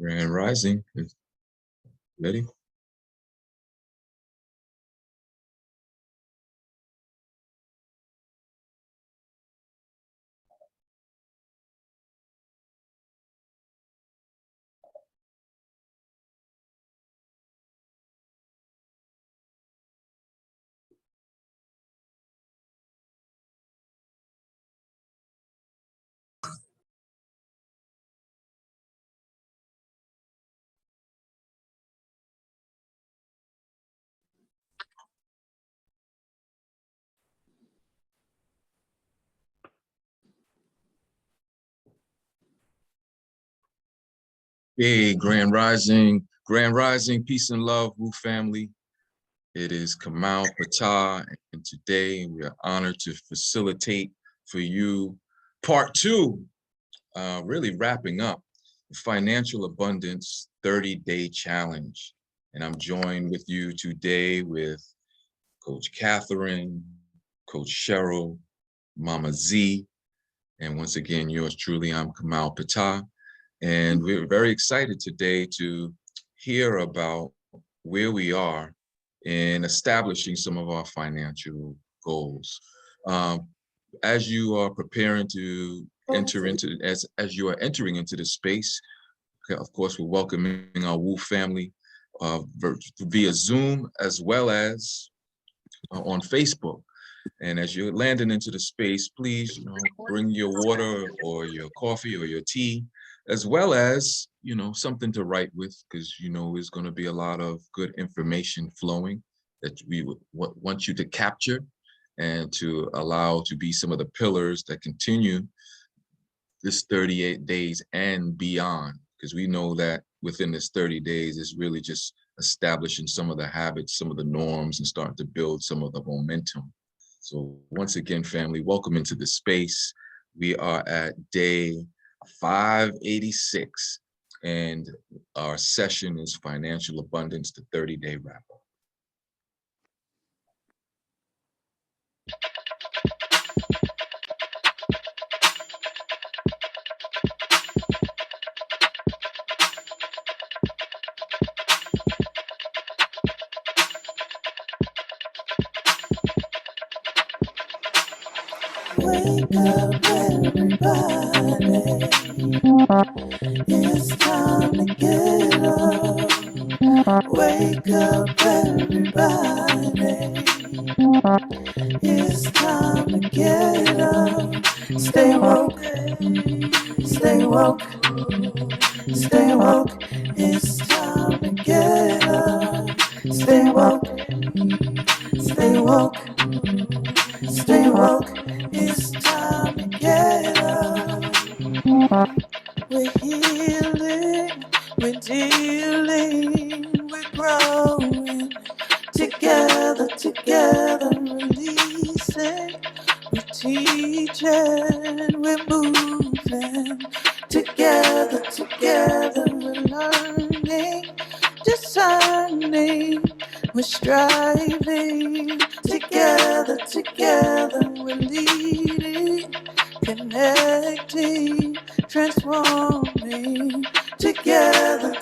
Grand Rising. Ready? Hey, Grand Rising, peace and love, Wu family. It is Kamau, Ptah, and today we are honored to facilitate for you part two, really wrapping up the Financial Abundance 30-Day Challenge. And I'm joined with you today with Coach Catherine, Coach Sheryl, Mama Z, and once again, yours truly, I'm Kamau Ptah. And we're very excited today to hear about where we are in establishing some of our financial goals. As you are preparing to enter into, as you are entering into the space, of course, we're welcoming our Wu family via Zoom as well as on Facebook. And as you're landing into the space, please, bring your water or your coffee or your tea, as well as, something to write with, because, there's going to be a lot of good information flowing that we would want you to capture and to allow to be some of the pillars that continue this 38 days and beyond, because we know that within this 30 days, it's really just establishing some of the habits, some of the norms, and starting to build some of the momentum. So once again, family, welcome into the space. We are at day 586, and our session is Financial Abundance, the 30-Day Wrap-Up. Wake up, everybody. It's time to get up. Wake up, everybody. It's time to get up. Stay woke. Stay woke. Stay woke. It's time to get up. Stay woke. Stay woke. Stay woke. It's time to get up. We're healing, we're dealing, we're growing. Together, releasing. We're teaching, we're moving. Together, we're learning, discerning. We're striving. Together, we're leading, connecting, transforming. Together.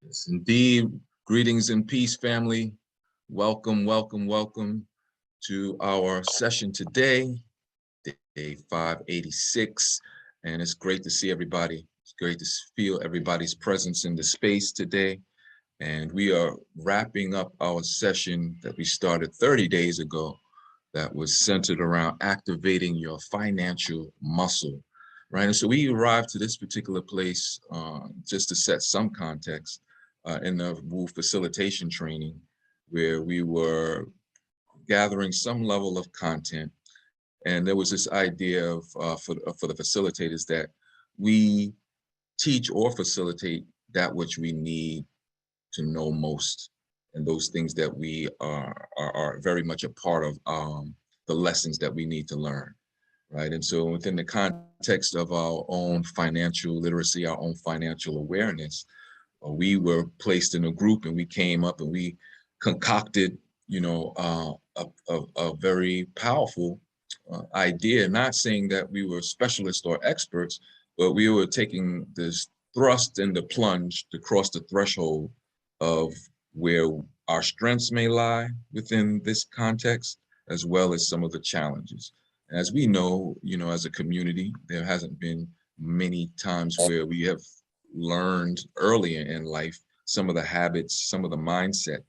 Yes, indeed. Greetings and peace, family. Welcome to our session today, day 586. And it's great to see everybody. It's great to feel everybody's presence in the space today. And we are wrapping up our session that we started 30 days ago that was centered around activating your financial muscle, right? And so we arrived to this particular place just to set some context in the Wu facilitation training, where we were gathering some level of content. And there was this idea of for the facilitators that we teach or facilitate that which we need to know most, and those things that we are very much a part of the lessons that we need to learn, right? And so within the context of our own financial literacy, our own financial awareness, we were placed in a group and we came up and we concocted, a very powerful idea, not saying that we were specialists or experts, but we were taking this thrust and the plunge to cross the threshold of where our strengths may lie within this context, as well as some of the challenges. As we know, as a community, there hasn't been many times where we have learned earlier in life some of the habits, some of the mindset.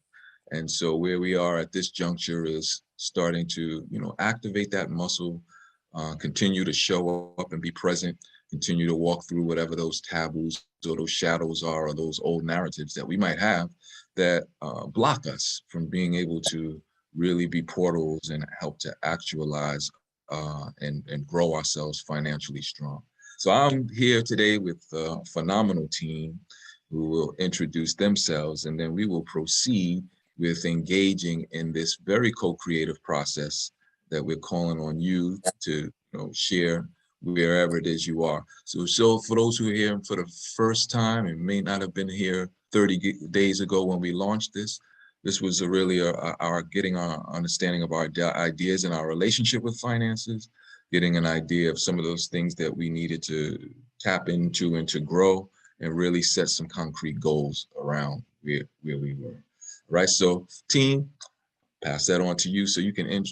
And so where we are at this juncture is starting to, activate that muscle, continue to show up and be present, continue to walk through whatever those taboos or those shadows are, or those old narratives that we might have that block us from being able to really be portals and help to actualize and grow ourselves financially strong. So I'm here today with a phenomenal team who will introduce themselves, and then we will proceed with engaging in this very co-creative process that we're calling on you to share wherever it is you are. So for those who are here for the first time and may not have been here 30 days ago when we launched this was really our getting our understanding of our ideas and our relationship with finances, getting an idea of some of those things that we needed to tap into and to grow and really set some concrete goals around where we were. Right, so team, pass that on to you so you can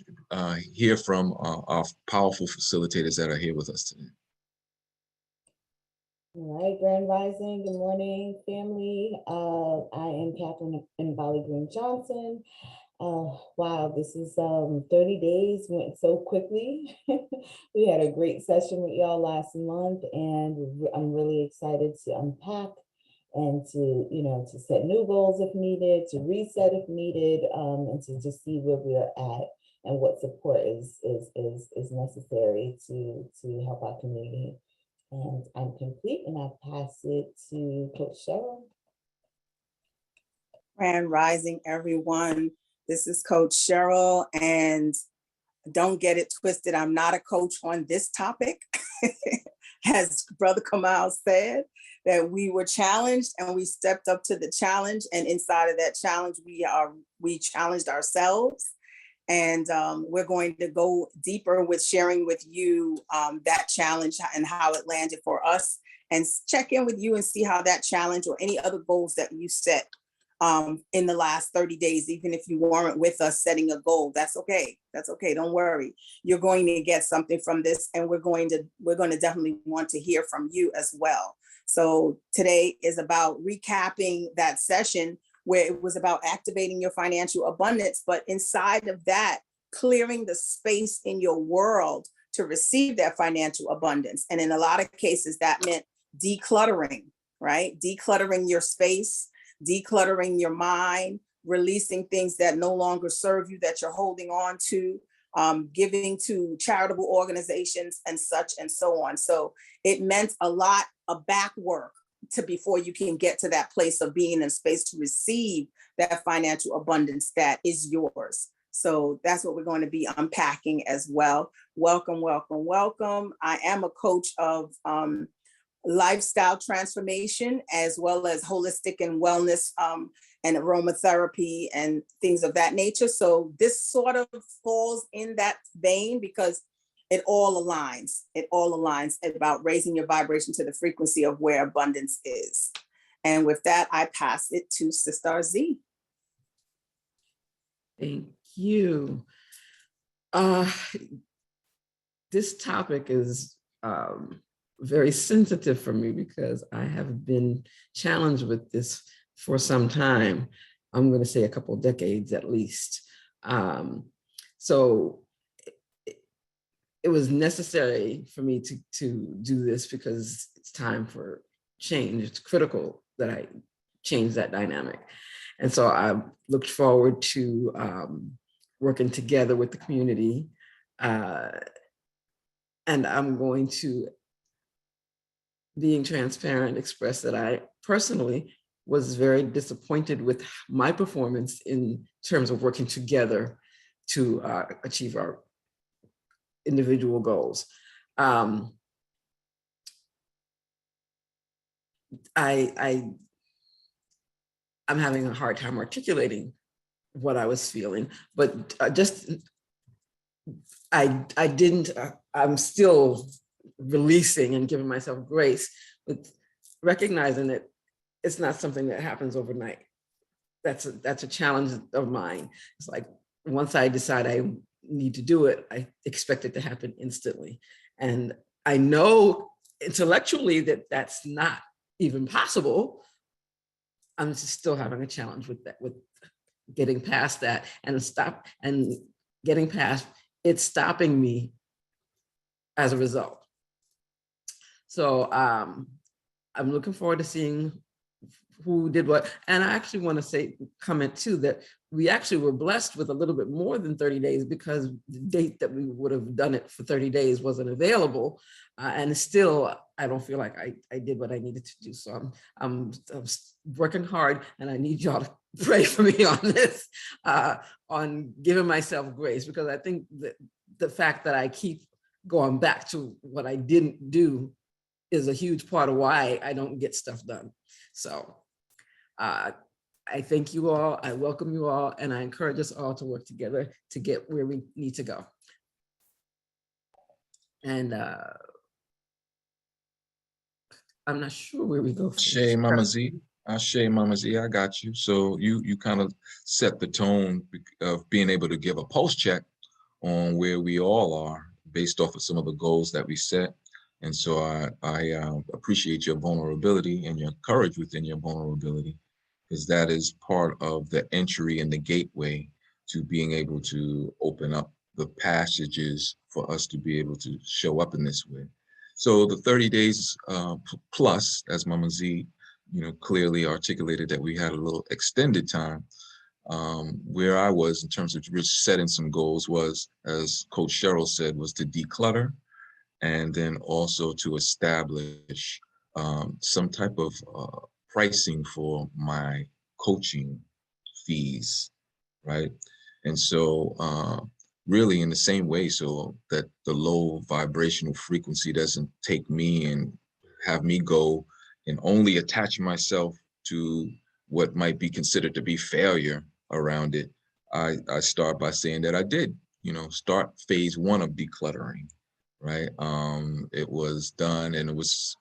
hear from our powerful facilitators that are here with us today. All right, Grand Rising, good morning, family. I am Catherine Mbali Green Johnson. Wow, this is 30 days, went so quickly. We had a great session with y'all last month, and I'm really excited to unpack and to set new goals if needed, to reset if needed, and to just see where we're at and what support is necessary to help our community. And I'm complete, and I pass it to Coach Sheryl. Grand Rising, everyone. This is Coach Sheryl, and don't get it twisted. I'm not a coach on this topic. As Brother Kamau said, that we were challenged and we stepped up to the challenge. And inside of that challenge, we challenged ourselves. And we're going to go deeper with sharing with you that challenge and how it landed for us, and check in with you and see how that challenge or any other goals that you set in the last 30 days, even if you weren't with us setting a goal, that's okay. That's okay. Don't worry. You're going to get something from this, and we're going to definitely want to hear from you as well. So today is about recapping that session where it was about activating your financial abundance, but inside of that, clearing the space in your world to receive that financial abundance. And in a lot of cases, that meant decluttering, right? Decluttering your space, decluttering your mind, releasing things that no longer serve you, that you're holding on to, giving to charitable organizations and such and so on. So it meant a lot of back work before you can get to that place of being in space to receive that financial abundance that is yours. So that's what we're going to be unpacking as well. Welcome, welcome, welcome. I am a coach of lifestyle transformation, as well as holistic and wellness and aromatherapy and things of that nature. So this sort of falls in that vein because it all aligns. It all aligns about raising your vibration to the frequency of where abundance is. And with that, I pass it to Sister Z. Thank you. This topic is very sensitive for me because I have been challenged with this for some time. I'm going to say a couple of decades at least. So it was necessary for me to do this because it's time for change. It's critical that I change that dynamic. And so I looked forward to working together with the community. And I'm going to, being transparent, express that I personally was very disappointed with my performance in terms of working together to achieve our individual goals. I I'm having a hard time articulating what I was feeling, but I'm still releasing and giving myself grace, with recognizing that it's not something that happens overnight. That's a challenge of mine. It's like, once I decide I need to do it, I expect it to happen instantly. And I know intellectually that that's not even possible. I'm just still having a challenge with that, with getting past that and getting past it stopping me as a result. So I'm looking forward to seeing who did what. And I actually want to comment too, that we actually were blessed with a little bit more than 30 days, because the date that we would have done it for 30 days wasn't available. And still, I don't feel like I did what I needed to do. So I'm working hard, and I need y'all to pray for me on this, on giving myself grace, because I think that the fact that I keep going back to what I didn't do is a huge part of why I don't get stuff done. So I thank you all, I welcome you all, and I encourage us all to work together to get where we need to go. And I'm not sure where we go. Ashe, Mama Z. Ashe, Mama Z, I got you. So you kind of set the tone of being able to give a pulse check on where we all are based off of some of the goals that we set. And so I appreciate your vulnerability and your courage within your vulnerability, because that is part of the entry and the gateway to being able to open up the passages for us to be able to show up in this way. So the 30 days plus, as Mama Z, clearly articulated, that we had a little extended time. Where I was in terms of just setting some goals was, as Coach Sheryl said, was to declutter, and then also to establish some type of pricing for my coaching fees, right? And so really in the same way, so that the low vibrational frequency doesn't take me and have me go and only attach myself to what might be considered to be failure around it. I start by saying that I did, start phase 1 of decluttering, right? It was done, and it was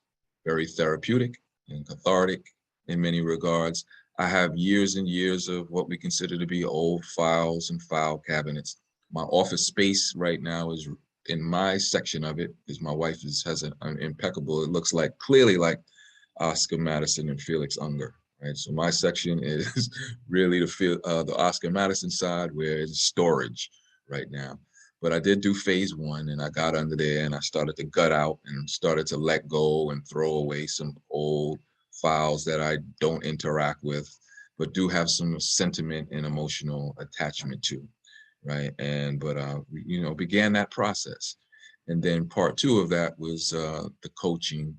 very therapeutic and cathartic in many regards. I have years and years of what we consider to be old files and file cabinets. My office space right now is in my section of it, because my wife has an impeccable, it looks like clearly like Oscar Madison and Felix Unger, right? So my section is really the Oscar Madison side, where it's storage right now. But I did do phase 1, and I got under there and I started to gut out and started to let go and throw away some old files that I don't interact with, but do have some sentiment and emotional attachment to, right? But began that process. And then part 2 of that was the coaching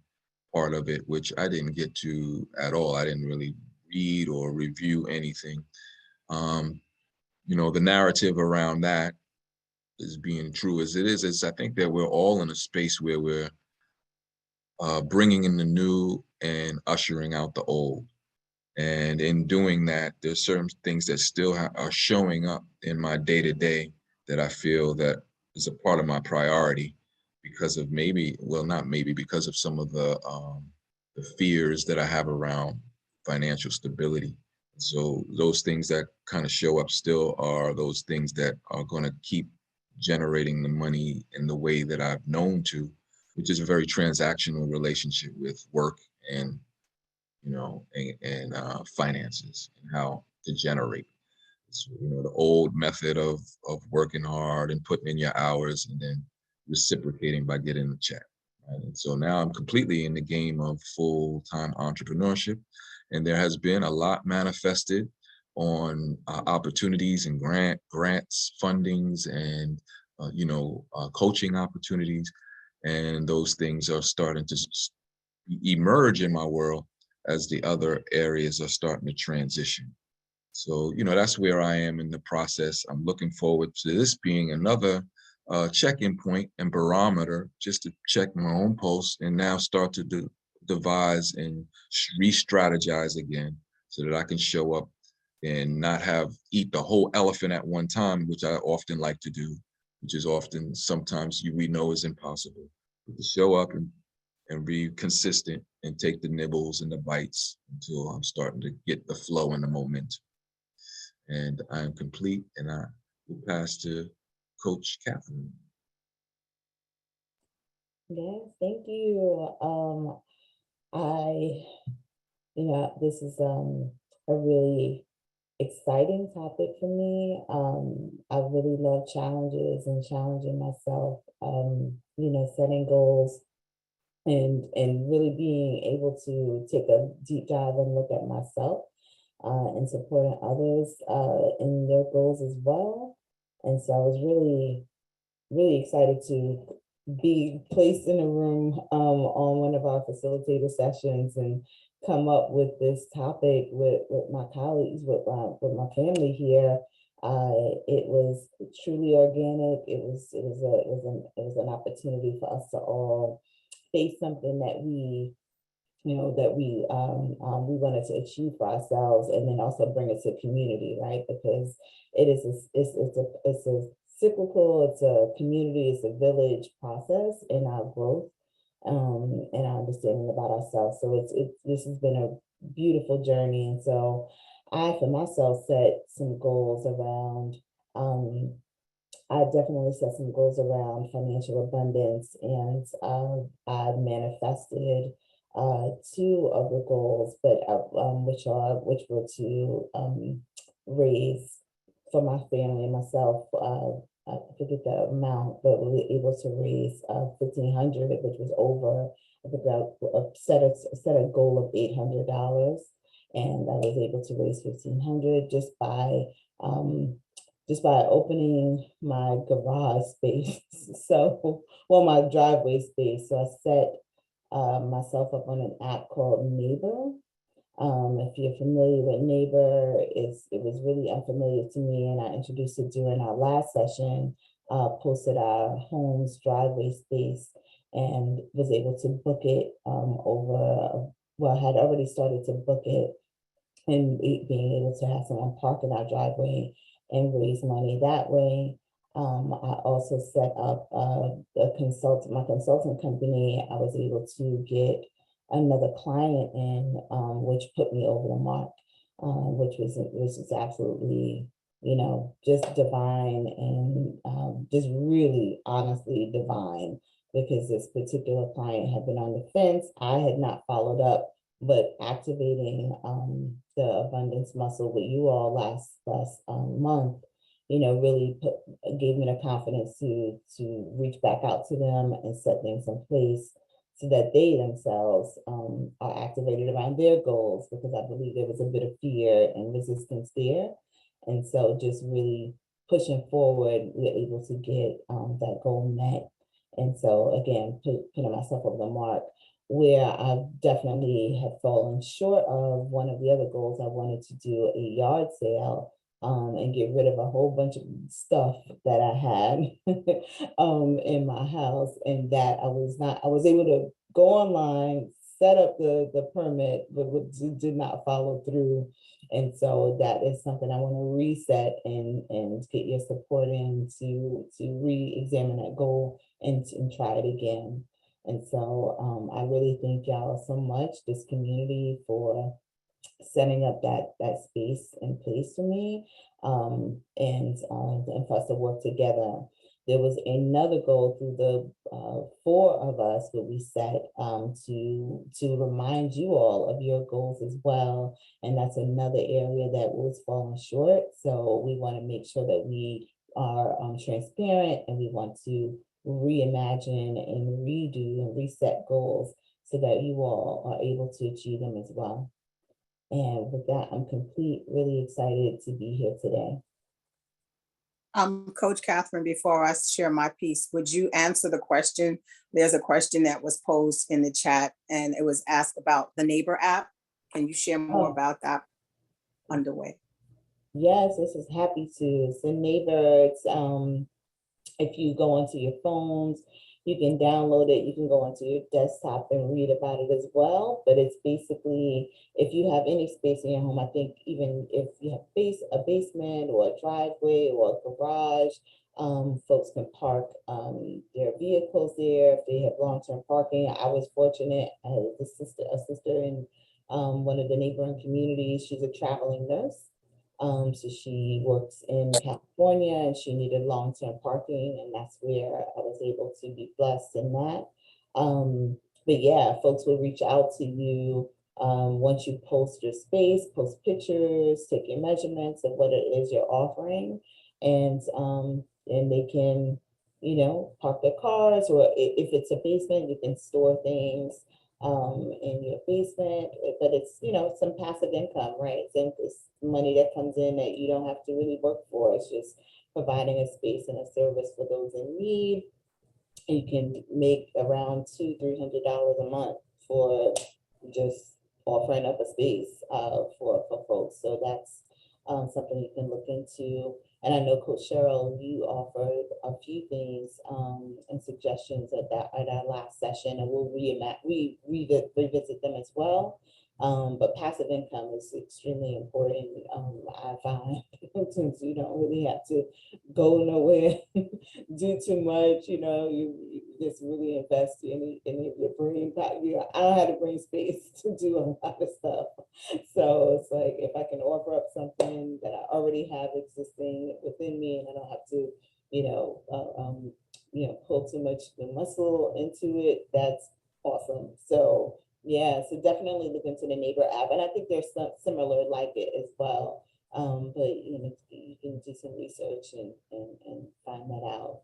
part of it, which I didn't get to at all. I didn't really read or review anything. The narrative around that is being true as it is I think that we're all in a space where we're bringing in the new and ushering out the old. And in doing that, there's certain things that still are showing up in my day-to-day that I feel that is a part of my priority, because of because of some of the fears that I have around financial stability. So those things that kind of show up still are those things that are going to keep generating the money in the way that I've known to, which is a very transactional relationship with work and finances, and how to generate. So, the old method of working hard and putting in your hours and then reciprocating by getting a check. Right? And so now I'm completely in the game of full-time entrepreneurship, and there has been a lot manifested on opportunities and grants, fundings, and coaching opportunities, and those things are starting to emerge in my world as the other areas are starting to transition. So, that's where I am in the process. I'm looking forward to this being another check-in point and barometer, just to check my own pulse, and now start to devise and re-strategize again, so that I can show up and not eat the whole elephant at one time, which I often like to do, which is often sometimes we know is impossible. But to show up and be consistent and take the nibbles and the bites until I'm starting to get the flow and the momentum. And I am complete, and I will pass to Coach Catherine. Yes, thank you. This is a really exciting topic for me. I really love challenges and challenging myself, setting goals and really being able to take a deep dive and look at myself and supporting others in their goals as well. And so I was really, really excited to be placed in a room on one of our facilitator sessions and come up with this topic with my colleagues, with my family here. It was truly organic. It was an opportunity for us to all face something that we wanted to achieve for ourselves, and then also bring it to community, right? Because it's a cyclical, it's a community, it's a village process in our growth and our understanding about ourselves. So this has been a beautiful journey, and so I for myself set some goals around. I definitely set some goals around financial abundance, and I manifested two of the goals, but which were to raise for my family and myself. I forget the amount, but we were able to raise 1,500, which was over. I think I set a goal of $800, and I was able to raise 1,500 just by opening my garage space. My driveway space. So I set myself up on an app called Neighbor. If you're familiar with Neighbor, it was really unfamiliar to me, and I introduced it during our last session, posted our home's driveway space, and was able to book it had already started to book it, and being able to have someone park in our driveway and raise money that way. I also set up my consulting company. I was able to get another client in, which put me over the mark, which was absolutely, just divine, and just really honestly divine, because this particular client had been on the fence. I had not followed up, but activating the abundance muscle with you all last month, really gave me the confidence to reach back out to them and set things in place so that they themselves are activated around their goals, because I believe there was a bit of fear and resistance there. And so just really pushing forward, we're able to get that goal met. And so again, putting myself over the mark. Where I definitely have fallen short of one of the other goals, I wanted to do a yard sale and get rid of a whole bunch of stuff that I had in my house, and that I was able to go online, set up the permit, but did not follow through. And so that is something I want to reset and get your support in to re-examine that goal and try it again. And so I really thank y'all so much, this community, for setting up that space and place for me, and for us to work together. There was another goal through the four of us that we set to remind you all of your goals as well. And that's another area that was falling short. So we want to make sure that we are transparent, and we want to reimagine and redo and reset goals so that you all are able to achieve them as well. And with that, I'm complete, really excited to be here today. Coach Catherine, before I share my piece, would you answer the question? There's a question that was posed in the chat, and it was asked about the Neighbor app. Can you share more about that underway? Yes, this is happy to. So Neighbor, it's if you go onto your phones, You can download it, you can go onto your desktop and read about it as well. But it's basically, if you have any space in your home, I think even if you have a basement or a driveway or a garage, folks can park their vehicles there if they have long-term parking. I was fortunate, I had a sister in one of the neighboring communities. She's a traveling nurse. So she works in California and she needed long-term parking, and that's where I was able to be blessed in that. But yeah, folks will reach out to you once you post your space, post pictures, take your measurements of what it is you're offering, and they can, you know, park their cars, or if it's a basement, you can store things in your basement, but it's, you know, some passive income, right? It's money that comes in that you don't have to really work for. It's just providing a space and a service for those in need. And you can make around $200-300 a month for just offering up a space for folks. So that's something you can look into. And I know Coach Sheryl, you offered a few things and suggestions at our last session, and we'll revisit them as well. But passive income is extremely important, I find, since you don't really have to go nowhere, do too much, you know, you just really invest in your brain. You know, I don't have the brain space to do a lot of stuff. So it's like, if I can offer up something that I already have existing within me, and I don't have to, you know, pull too much the muscle into it, that's awesome. So yeah, so definitely look into the Neighbor app, and I think there's some similar like it as well. But you know, you can do some research and find that out.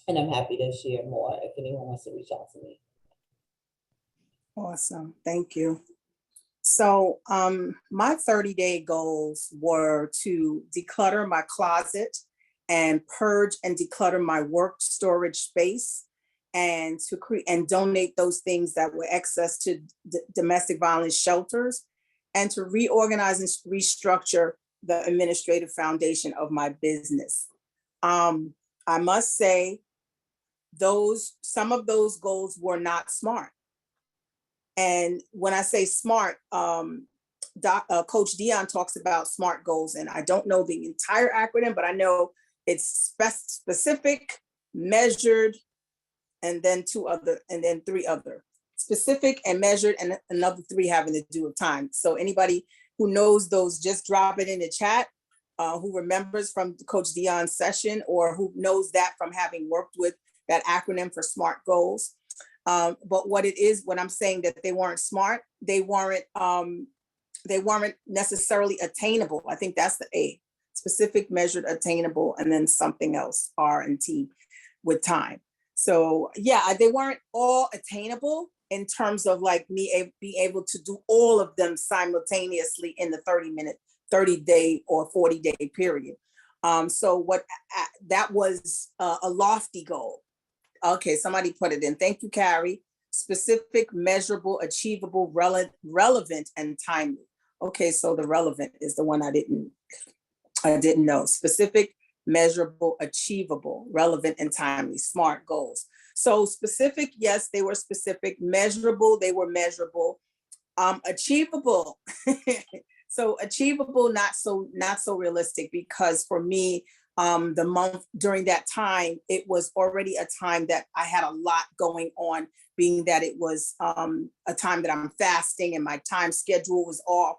And I'm happy to share more if anyone wants to reach out to me. Awesome, thank you. So my 30-day goals were to declutter my closet and purge and declutter my work storage space, and to create and donate those things that were excess to domestic violence shelters, and to reorganize and restructure the administrative foundation of my business. I must say, some of those goals were not smart. And when I say smart, Coach Dion talks about SMART goals, and I don't know the entire acronym, but I know it's specific, measured, and then three other. Specific and measured, and another three having to do with time. So anybody who knows those, just drop it in the chat, who remembers from Coach Dion's session, or who knows that from having worked with that acronym for SMART goals. But what it is, when I'm saying that they weren't smart, they weren't necessarily attainable. I think that's the A: specific, measured, attainable, and then something else, R and T, with time. So yeah, they weren't all attainable in terms of like me being able to do all of them simultaneously in the 30-day or 40-day period. So that was a lofty goal. Okay, somebody put it in. Thank you, Carrie. Specific, measurable, achievable, relevant, and timely. Okay, so the relevant is the one I didn't know. Specific, measurable, achievable, relevant, and timely. SMART goals. So specific, yes, they were specific. Measurable, they were measurable. Achievable. So achievable, not so realistic, because for me, the month during that time, it was already a time that I had a lot going on, being that it was a time that I'm fasting and my time schedule was off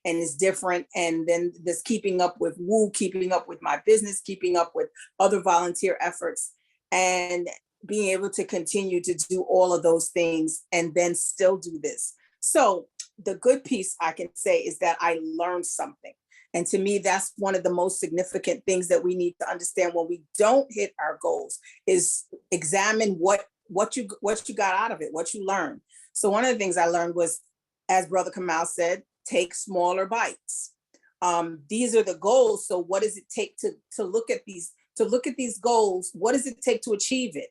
and it's different. And then this keeping up with keeping up with my business, keeping up with other volunteer efforts, and being able to continue to do all of those things and then still do this. So the good piece I can say is that I learned something. And to me, that's one of the most significant things that we need to understand when we don't hit our goals, is examine what you got out of it, what you learned. So one of the things I learned was, as Brother Kamau said, take smaller bites. These are the goals. So what does it take to look at these goals? What does it take to achieve it?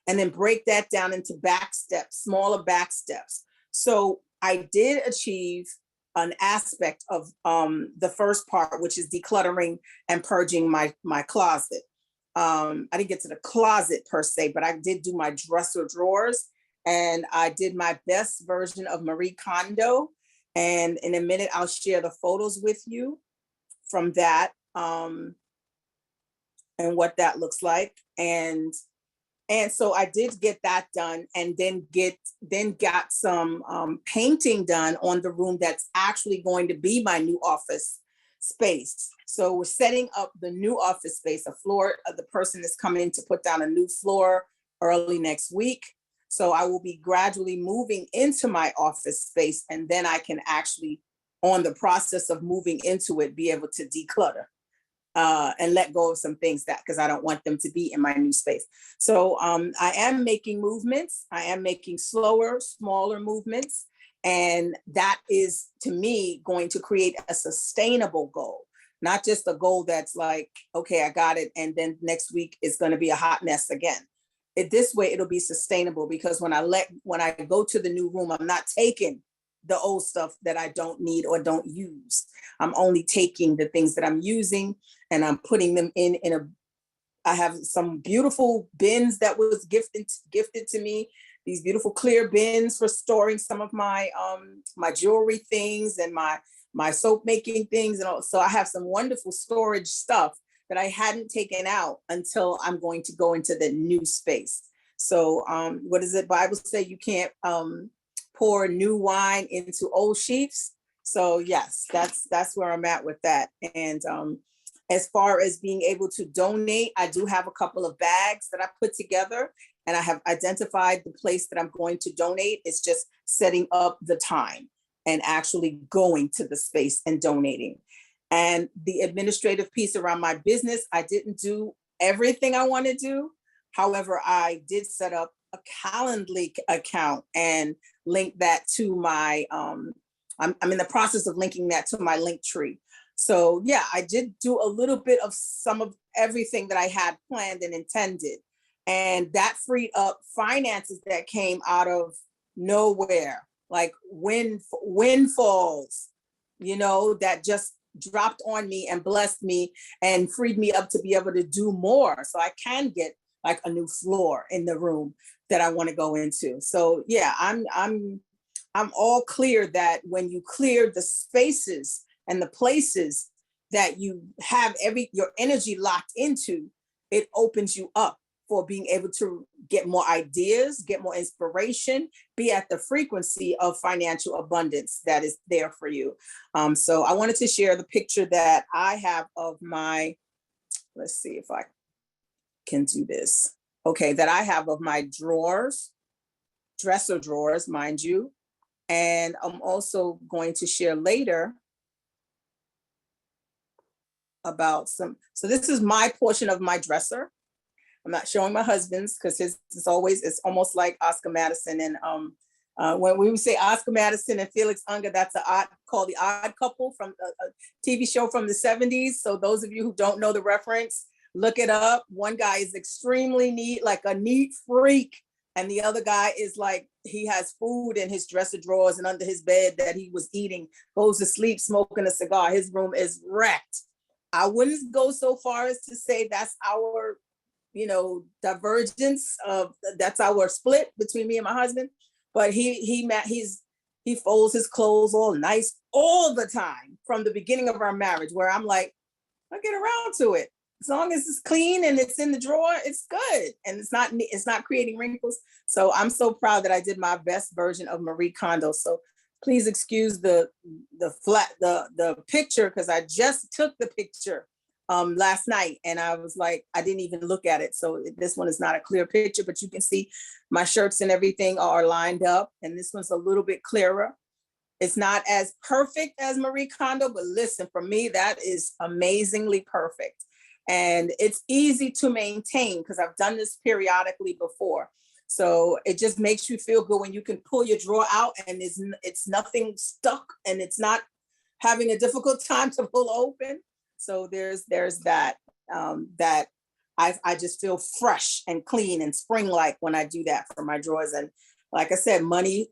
And then break that down into back steps, smaller back steps. So I did achieve an aspect of the first part, which is decluttering and purging my closet. I didn't get to the closet per se, but I did do my dresser drawers, and I did my best version of Marie Kondo. And in a minute, I'll share the photos with you from that, and what that looks like. And so I did get that done, and then got some painting done on the room that's actually going to be my new office space. So we're setting up the new office space. A floor, the person is coming to put down a new floor early next week. So I will be gradually moving into my office space, and then I can actually, on the process of moving into it, be able to declutter and let go of some things because I don't want them to be in my new space. So I am making movements. I am making slower, smaller movements. And that is, to me, going to create a sustainable goal, not just a goal that's like, okay, I got it, and then next week is going to be a hot mess again. This way, it'll be sustainable, because when I go to the new room, I'm not taking the old stuff that I don't need or don't use. I'm only taking the things that I'm using, and I'm putting them in I have some beautiful bins that was gifted to me. These beautiful clear bins for storing some of my my jewelry things and my soap making things. And so I have some wonderful storage stuff that I hadn't taken out until I'm going to go into the new space. So what does the Bible say? You can't pour new wine into old sheets. So yes, that's where I'm at with that. And as far as being able to donate, I do have a couple of bags that I put together, and I have identified the place that I'm going to donate. It's just setting up the time and actually going to the space and donating. And the administrative piece around my business, I didn't do everything I want to do. However, I did set up a Calendly account and link that to my, I'm in the process of linking that to my link tree. So yeah, I did do a little bit of some of everything that I had planned and intended. And that freed up finances that came out of nowhere, like windfalls, that just dropped on me and blessed me and freed me up to be able to do more. So I can get like a new floor in the room that I want to go into. So yeah, I'm all clear that when you clear the spaces and the places that you have your energy locked into, it opens you up for being able to get more ideas, get more inspiration, be at the frequency of financial abundance that is there for you. So I wanted to share the picture that I have of my, let's see if I can do this. Okay, that I have of my drawers, dresser drawers, mind you. And I'm also going to share later about so this is my portion of my dresser. I'm not showing my husband's because his is always, it's almost like Oscar Madison. And when we would say Oscar Madison and Felix Unger, that's called The Odd Couple, from a TV show from the 70s. So those of you who don't know the reference, look it up. One guy is extremely neat, like a neat freak. And the other guy is like, he has food in his dresser drawers and under his bed that he was eating, goes to sleep smoking a cigar. His room is wrecked. I wouldn't go so far as to say that's our divergence of, that's our split between me and my husband, but he folds his clothes all nice all the time from the beginning of our marriage, where I'm like, I'll get around to it. As long as it's clean and it's in the drawer, it's good. And it's not creating wrinkles. So I'm so proud that I did my best version of Marie Kondo. So please excuse the picture, because I just took the picture last night, and I was like, I didn't even look at it. So this one is not a clear picture, but you can see my shirts and everything are lined up, and this one's a little bit clearer. It's not as perfect as Marie Kondo, but listen, for me, that is amazingly perfect. And it's easy to maintain because I've done this periodically before. So it just makes you feel good when you can pull your drawer out and it's nothing stuck and it's not having a difficult time to pull open. So there's that, that I just feel fresh and clean and spring-like when I do that for my drawers. And like I said, money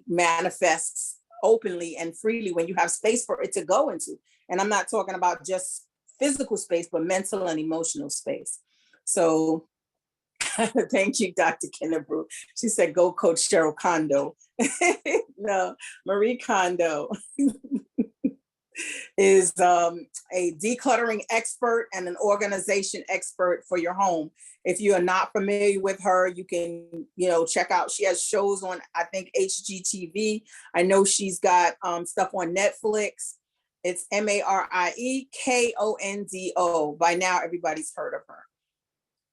manifests openly and freely when you have space for it to go into. And I'm not talking about just physical space, but mental and emotional space. So thank you, Dr. Kennebrew. She said, go coach Sheryl Kondo. No, Marie Kondo is a decluttering expert and an organization expert for your home. If you are not familiar with her, you can, check out, she has shows on, I think, HGTV. I know she's got stuff on Netflix. It's MarieKondo. By now, everybody's heard of her.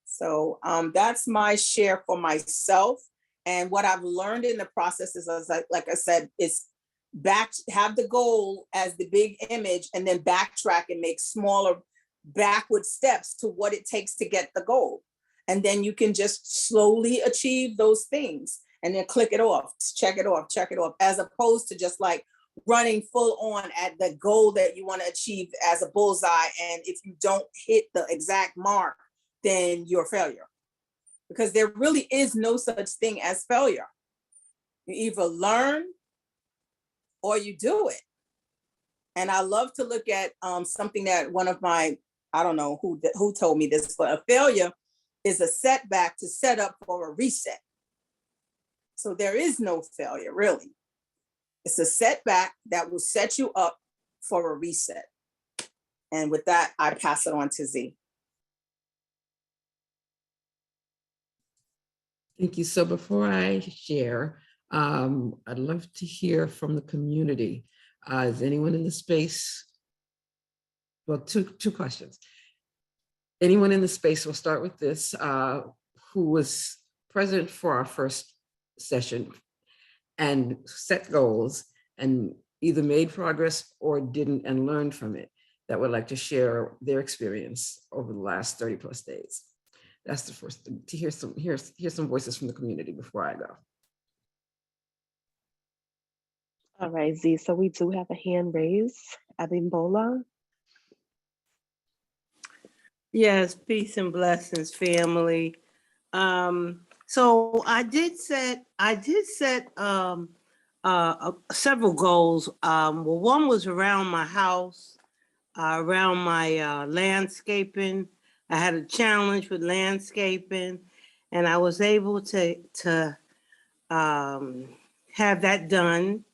So that's my share for myself. And what I've learned in the process is, like I said, is have the goal as the big image and then backtrack and make smaller backward steps to what it takes to get the goal. And then you can just slowly achieve those things and then click it off, check it off, as opposed to just like running full on at the goal that you want to achieve as a bullseye. And if you don't hit the exact mark, then you're a failure. Because there really is no such thing as failure. You either learn or you do it. And I love to look at something that one of my, I don't know who told me this, but a failure is a setback to set up for a reset. So there is no failure, really. It's a setback that will set you up for a reset. And with that, I pass it on to Z. Thank you. So before I share, I'd love to hear from the community. Is anyone in the space? Well, two questions. Anyone in the space, we'll start with this, who was present for our first session and set goals and either made progress or didn't and learned from it, that would like to share their experience over the last 30 plus days. That's the first thing, to hear some voices from the community before I go. All right, Z, so we do have a hand raised. Abimbola. Yes, peace and blessings, family. So I did set several goals. Well, one was around my house, around my landscaping. I had a challenge with landscaping, and I was able to have that done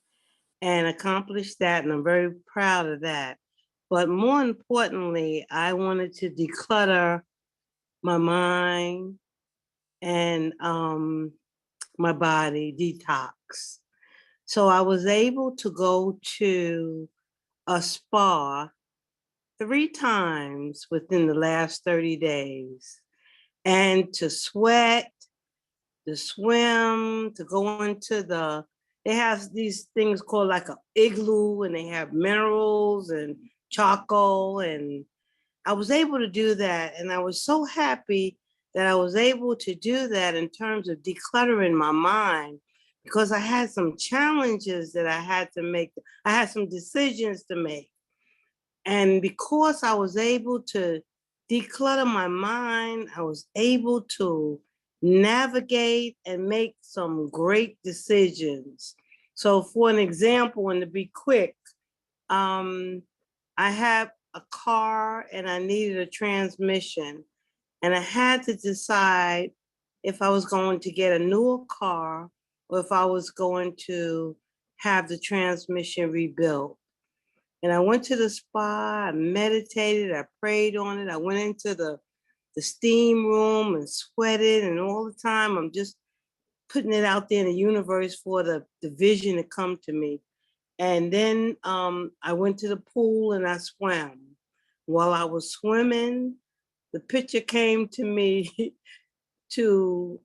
and accomplish that, and I'm very proud of that. But more importantly, I wanted to declutter my mind and my body, detox. So I was able to go to a spa 3 times within the last 30 days, and to sweat, to swim, to go into they have these things called like an igloo, and they have minerals and charcoal, and I was able to do that. And I was so happy that I was able to do that in terms of decluttering my mind, because I had some challenges that I had to make. I had some decisions to make. And because I was able to declutter my mind, I was able to navigate and make some great decisions. So for an example, and to be quick, I have a car and I needed a transmission. And I had to decide if I was going to get a newer car or if I was going to have the transmission rebuilt. And I went to the spa, I meditated, I prayed on it. I went into the steam room and sweated, and all the time I'm just putting it out there in the universe for the vision to come to me. And then I went to the pool and I swam. While I was swimming, the picture came to me the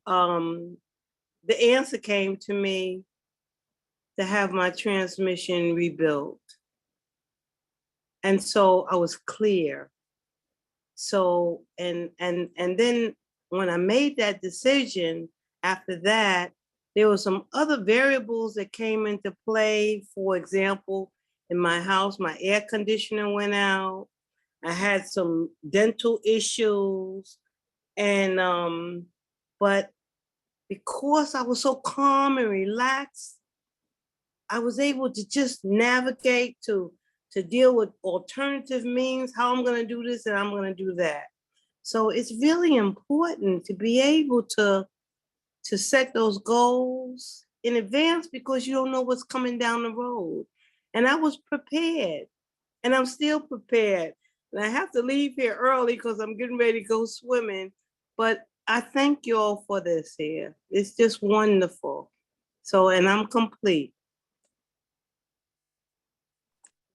answer came to me to have my transmission rebuilt. And so I was clear. So, and then when I made that decision, after that, there were some other variables that came into play. For example, in my house, my air conditioner went out. I had some dental issues. And, but because I was so calm and relaxed, I was able to just navigate to deal with alternative means, how I'm gonna do this and I'm gonna do that. So it's really important to be able to set those goals in advance because you don't know what's coming down the road. And I was prepared, and I'm still prepared. And I have to leave here early because I'm getting ready to go swimming. But I thank you all for this here. It's just wonderful. So, and I'm complete.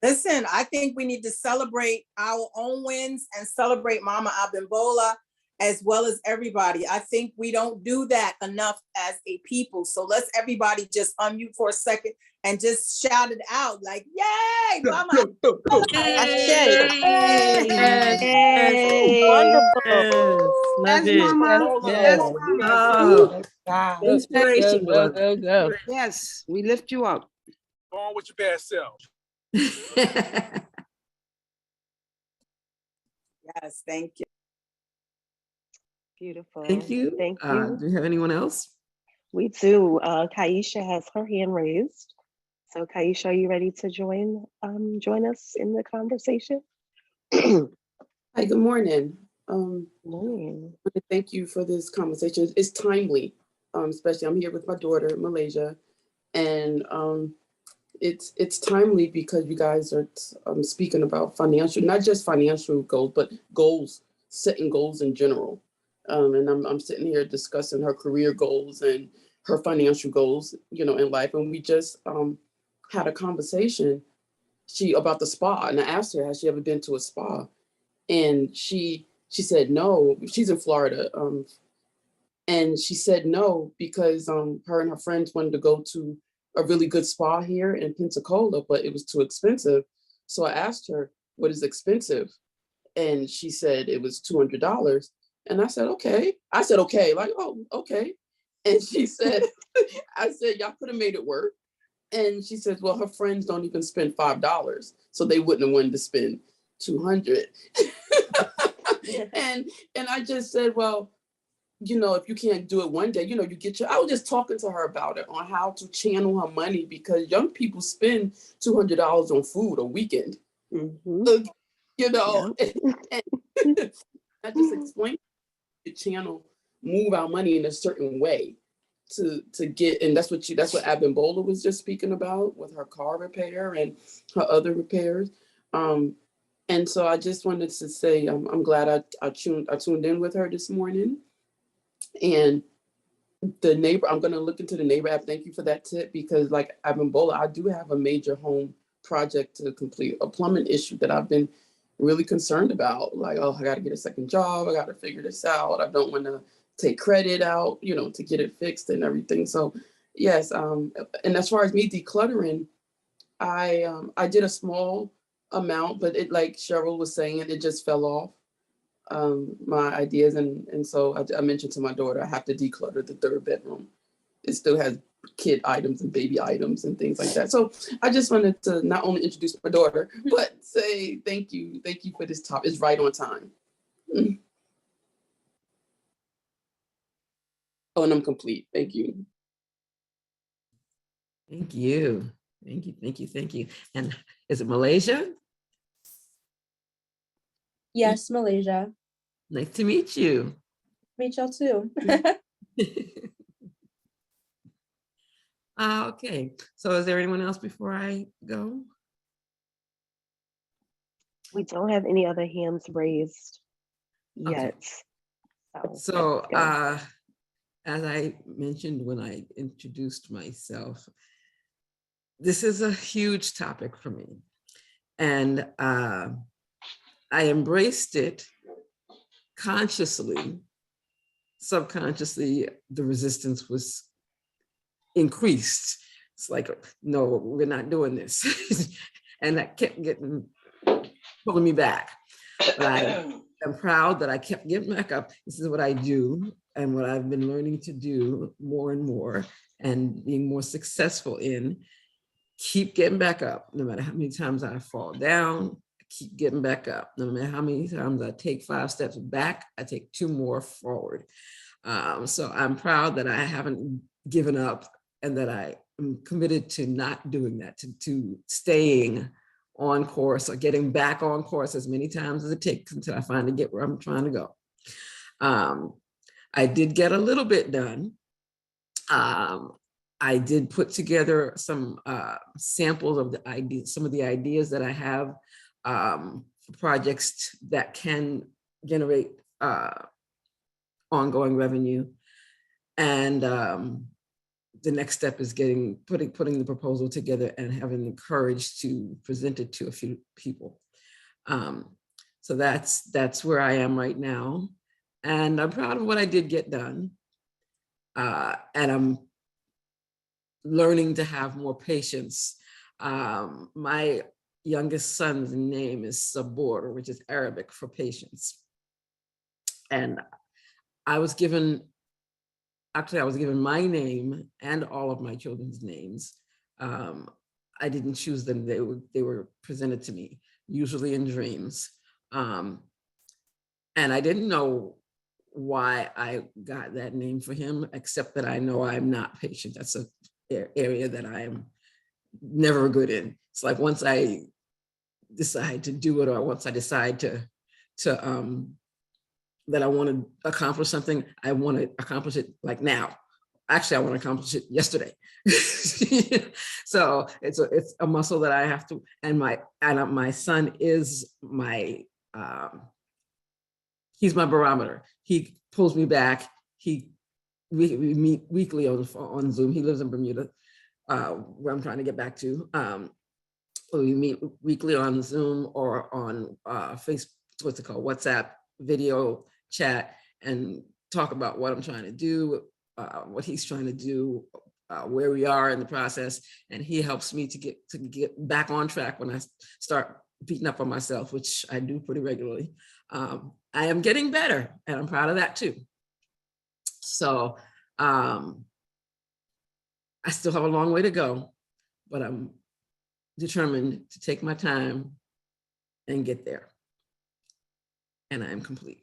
Listen, I think we need to celebrate our own wins and celebrate Mama Abimbola as well as everybody. I think we don't do that enough as a people. So let's everybody just unmute for a second and just shout it out like, yay, Mama Abimbola. Wonderful. Yes, Mama. Yes, Oh, inspiration. Go. Yes, we lift you up. Go on with your bad self. Yes, thank you. Beautiful. Thank you. Thank you. Do you have anyone else? We do. Kaisha has her hand raised. So Kaisha, are you ready to join us in the conversation? Hi, good morning. Morning. I want to thank you for this conversation. It's timely, especially I'm here with my daughter in Malaysia, and it's timely because you guys are speaking about financial, not just financial goals, but goals, setting goals in general. And I'm sitting here discussing her career goals and her financial goals, in life. And we just had a conversation about the spa, and I asked her, has she ever been to a spa? And she said no. She's in Florida, and she said no because her and her friends wanted to go to a really good spa here in Pensacola, but it was too expensive. So I asked her, what is expensive? And she said it was $200. And I said, okay. Like, oh, okay. And she said, I said, y'all could have made it work. And she says, well, her friends don't even spend $5, so they wouldn't have wanted to spend $200. and I just said, well, if you can't do it one day, you I was just talking to her about it, on how to channel her money, because young people spend $200 on food a weekend. Mm-hmm. And I just explained the channel, move our money in a certain way to get, and that's what Abimbola was just speaking about with her car repair and her other repairs. And so I just wanted to say I'm glad I tuned in with her this morning. And the neighbor, I'm going to look into the neighbor app. Thank you for that tip, because like Abimbola, I do have a major home project to complete, a plumbing issue that I've been really concerned about. Like, oh, I got to get a second job. I got to figure this out. I don't want to take credit out, to get it fixed and everything. So yes. And as far as me decluttering, I did a small amount, but it, like Sheryl was saying, it just fell off. My ideas, and so I mentioned to my daughter, I have to declutter the third bedroom. It still has kid items and baby items and things like that. So I just wanted to not only introduce my daughter, but say thank you for this topic. It's right on time. Oh, and I'm complete. Thank you. Thank you. Thank you. And is it Malaysia? Yes, Malaysia. Nice to meet you. Meet y'all too. Okay, so is there anyone else before I go? We don't have any other hands raised yet. Okay. So as I mentioned when I introduced myself, this is a huge topic for me. And I embraced it consciously. Subconsciously, the resistance was increased. It's like, no, we're not doing this. And that kept pulling me back. But I am proud that I kept getting back up. This is what I do and what I've been learning to do more and more and being more successful in. Keep getting back up, no matter how many times I fall down. Keep getting back up. No matter how many times I take 5 steps back, I take 2 more forward. So I'm proud that I haven't given up and that I am committed to not doing that, to staying on course or getting back on course as many times as it takes until I finally get where I'm trying to go. I did get a little bit done. I did put together some samples of the ideas, some of the ideas that I have for projects that can generate ongoing revenue. And the next step is putting the proposal together and having the courage to present it to a few people. So that's where I am right now. And I'm proud of what I did get done. And I'm learning to have more patience. My youngest son's name is Sabor, which is Arabic for patience. And I was given my name and all of my children's names. I didn't choose them, they were presented to me, usually in dreams. And I didn't know why I got that name for him, except that I know I'm not patient. That's an area that I am never good in. It's like once I decide to do it, or once I decide that I want to accomplish something, I want to accomplish it like now. Actually, I want to accomplish it yesterday. So it's a muscle that I have to, and my son is he's my barometer. He pulls me back. We meet weekly on Zoom. He lives in Bermuda, where I'm trying to get back to. We meet weekly on Zoom or on Facebook, what's it called, WhatsApp video chat, and talk about what I'm trying to do, what he's trying to do, where we are in the process. And he helps me to get back on track when I start beating up on myself, which I do pretty regularly. I am getting better, and I'm proud of that too. So I still have a long way to go, but I'm determined to take my time and get there. And I am complete.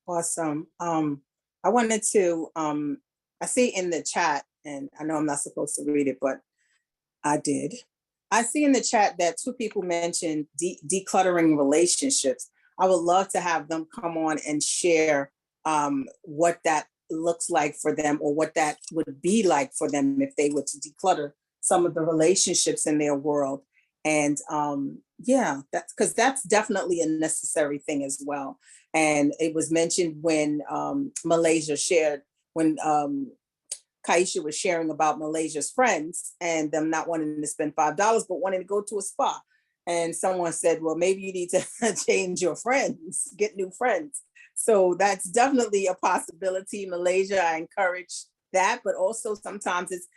Awesome. I wanted to, I see in the chat, and I know I'm not supposed to read it, but I did. I see in the chat that two people mentioned decluttering relationships. I would love to have them come on and share what that looks like for them, or what that would be like for them if they were to declutter some of the relationships in their world. And yeah, that's definitely a necessary thing as well. And it was mentioned when Malaysia shared, when Kaisha was sharing about Malaysia's friends and them not wanting to spend $5, but wanting to go to a spa. And someone said, well, maybe you need to change your friends, get new friends. So that's definitely a possibility. Malaysia, I encourage that, but also sometimes it's,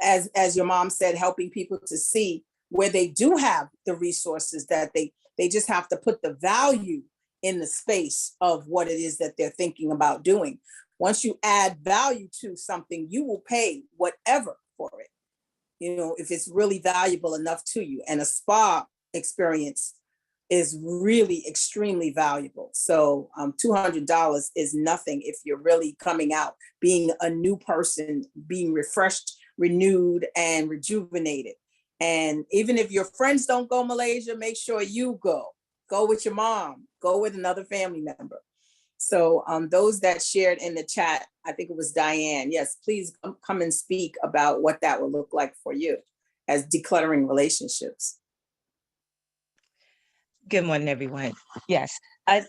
as your mom said, helping people to see where they do have the resources, that they just have to put the value in the space of what it is that they're thinking about doing. Once you add value to something, you will pay whatever for it, you know, if it's really valuable enough to you. And a spa experience is really extremely valuable. So $200 is nothing if you're really coming out, being a new person, being refreshed, renewed, and rejuvenated. And even if your friends don't go Malaysia, make sure you go. Go with your mom, go with another family member. So those that shared in the chat, I think it was Diane. Yes, please come and speak about what that will look like for you as decluttering relationships. Good morning, everyone. Yes, I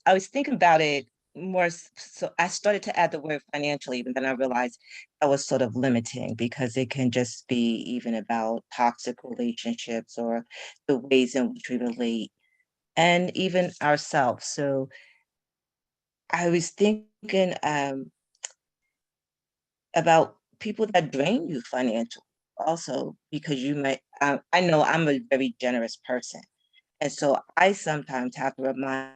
was thinking about it more. So I started to add the word financially, but then I realized I was sort of limiting, because it can just be even about toxic relationships or the ways in which we relate, and even ourselves. So I was thinking about people that drain you financially also, because you might, I know I'm a very generous person. And so I sometimes have to remind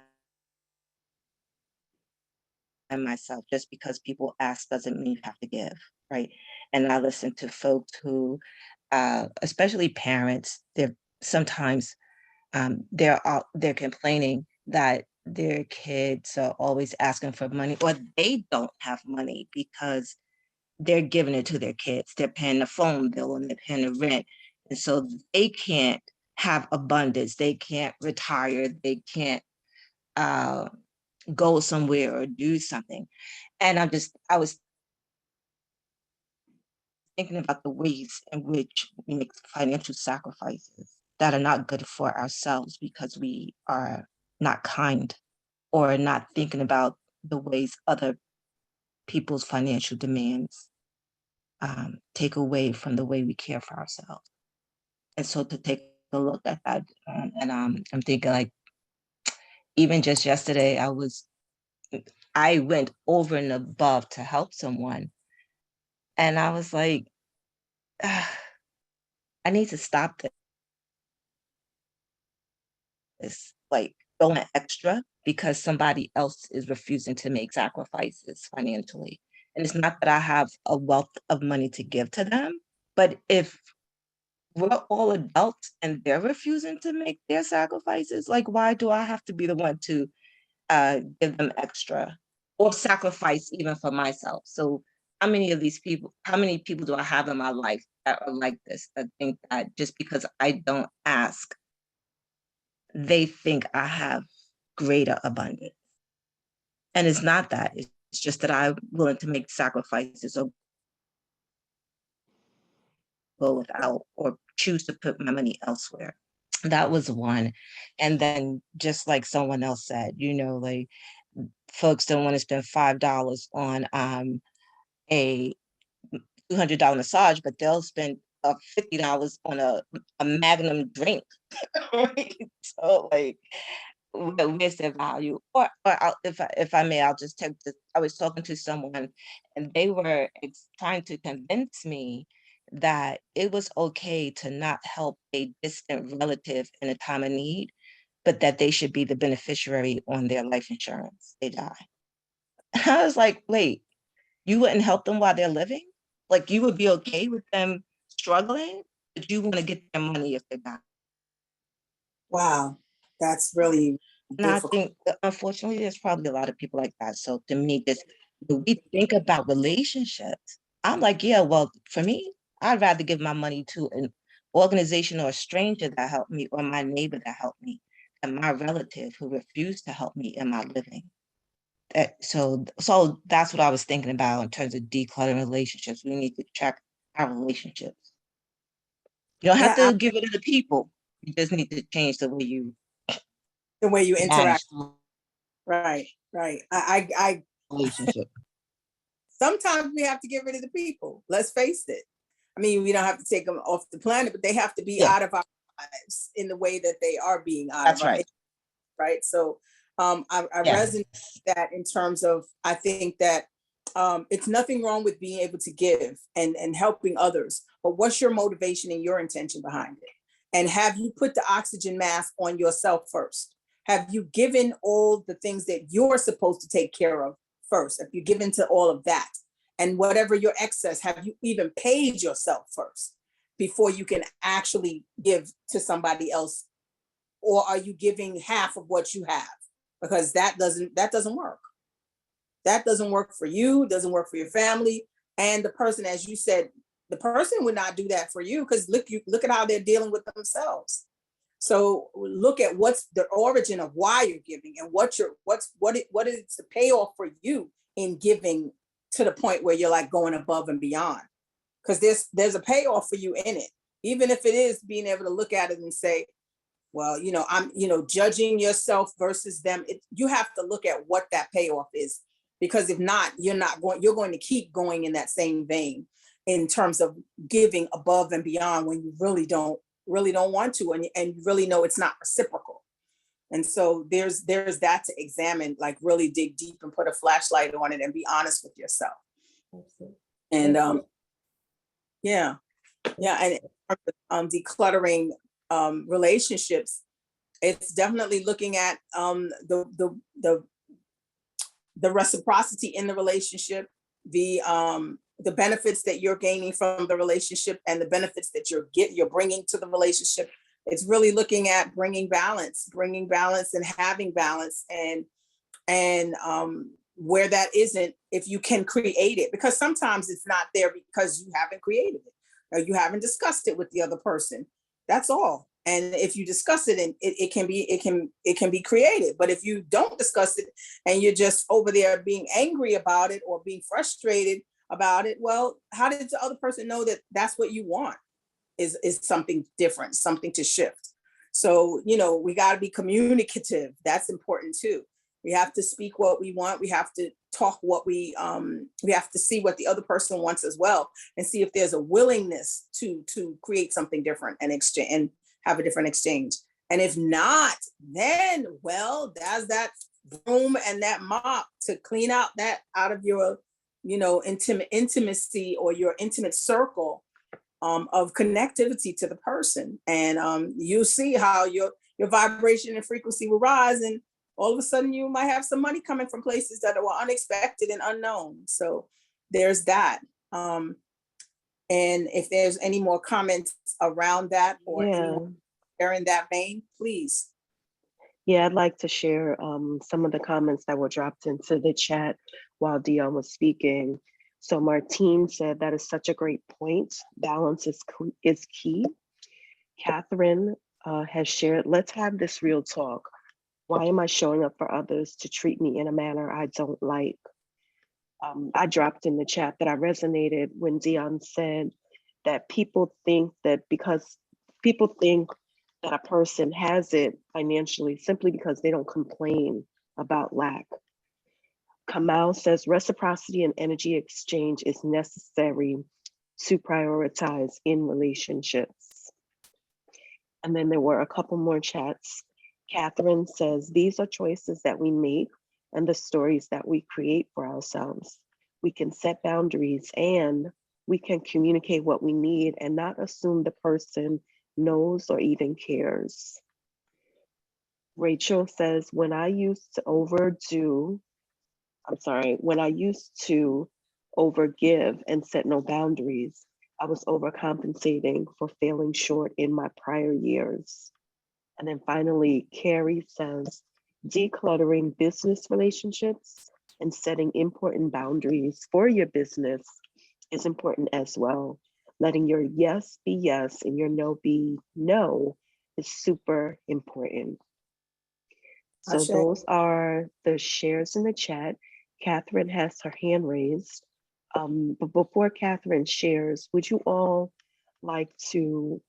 myself, just because people ask doesn't mean you have to give, right? And I listen to folks who, especially parents, they're sometimes they're complaining that their kids are always asking for money, or they don't have money because they're giving it to their kids. They're paying the phone bill and they're paying the rent. And so they can't have abundance. They can't retire. They can't go somewhere or do something. And I was thinking about the ways in which we make financial sacrifices that are not good for ourselves because we are not kind or not thinking about the ways other people's financial demands take away from the way we care for ourselves. And so to take a look at that, and I'm thinking like, even just yesterday, I went over and above to help someone. And I was like, I need to stop this, like going extra because somebody else is refusing to make sacrifices financially. And it's not that I have a wealth of money to give to them, but if we're all adults and they're refusing to make their sacrifices, like why do I have to be the one to give them extra or sacrifice even for myself? So how many people do I have in my life that are like this, that think that just because I don't ask, they think I have greater abundance? And it's not that, it's just that I'm willing to make sacrifices or go without or choose to put my money elsewhere. That was one. And then just like someone else said, like folks don't want to spend $5 on a $200 massage, but they'll spend $50 on a Magnum drink. Right? So like, where's their value? Or if I may, I'll just take this. I was talking to someone, and they were trying to convince me that it was okay to not help a distant relative in a time of need, but that they should be the beneficiary on their life insurance. They die. I was like, wait, you wouldn't help them while they're living? Like you would be okay with them struggling, but you want to get their money if they die? Wow, that's really And I difficult. think, unfortunately, there's probably a lot of people like that. So to me, just when we think about relationships, I'm like, yeah, well, for me, I'd rather give my money to an organization or a stranger that helped me or my neighbor that helped me than my relative who refused to help me in my living. So that's what I was thinking about in terms of decluttering relationships. We need to check our relationships. You don't have Yeah, to give it to the people. You just need to change the way you the way you manage interact. Right. I the relationship. sometimes we have to get rid of the people. Let's face it. I mean, we don't have to take them off the planet, but they have to be Yeah. out of our lives in the way that they are being out That's of our right. right? So I Yes. resonate with that in terms of, I think that it's nothing wrong with being able to give and helping others, but what's your motivation and your intention behind it? And have you put the oxygen mask on yourself first? Have you given all the things that you're supposed to take care of first? Have you given to all of that? And whatever your excess, have you even paid yourself first before you can actually give to somebody else? Or are you giving half of what you have? Because that doesn't work. That doesn't work for you, doesn't work for your family. And the person, as you said, the person would not do that for you because look at how they're dealing with themselves. So look at what's the origin of why you're giving and what is the payoff for you in giving to the point where you're like going above and beyond. Because there's a payoff for you in it. Even if it is being able to look at it and say, well, I'm, judging yourself versus them. You have to look at what that payoff is, because if not, you're going to keep going in that same vein in terms of giving above and beyond when you really don't want to, and you really know it's not reciprocal. And so there's that to examine, like really dig deep and put a flashlight on it and be honest with yourself. Absolutely. And yeah. And decluttering relationships, it's definitely looking at the reciprocity in the relationship, the benefits that you're gaining from the relationship and the benefits that you're bringing to the relationship. It's really looking at bringing balance and having balance, and where that isn't, if you can create it, because sometimes it's not there because you haven't created it or you haven't discussed it with the other person. That's all. And if you discuss it, and it can be created. But if you don't discuss it and you're just over there being angry about it or being frustrated about it, well, how did the other person know that that's what you want is something different, something to shift? So, we got to be communicative. That's important too. We have to speak what we want. We have to talk what we have to see what the other person wants as well, and see if there's a willingness to create something different and exchange and have a different exchange. And if not, then, well, there's that broom and that mop to clean out of your, intimacy or your intimate circle of connectivity to the person. And you'll see how your vibration and frequency will rise, and all of a sudden you might have some money coming from places that were unexpected and unknown. So there's that. And if there's any more comments around that or anyone in that vein, please. Yeah, I'd like to share some of the comments that were dropped into the chat while Dion was speaking. So Martine said, that is such a great point. Balance is key. Catherine has shared, let's have this real talk. Why am I showing up for others to treat me in a manner I don't like? I dropped in the chat that I resonated when Dion said that people think that a person has it financially simply because they don't complain about lack. Kamau says reciprocity and energy exchange is necessary to prioritize in relationships. And then there were a couple more chats. Catherine says, these are choices that we make and the stories that we create for ourselves. We can set boundaries and we can communicate what we need and not assume the person knows or even cares. Rachel says, when I used to overgive and set no boundaries, I was overcompensating for failing short in my prior years. And then finally, Carrie says, decluttering business relationships and setting important boundaries for your business is important as well. Letting your yes be yes and your no be no is super important. So those are the shares in the chat. Catherine has her hand raised. But before Catherine shares, would you all like to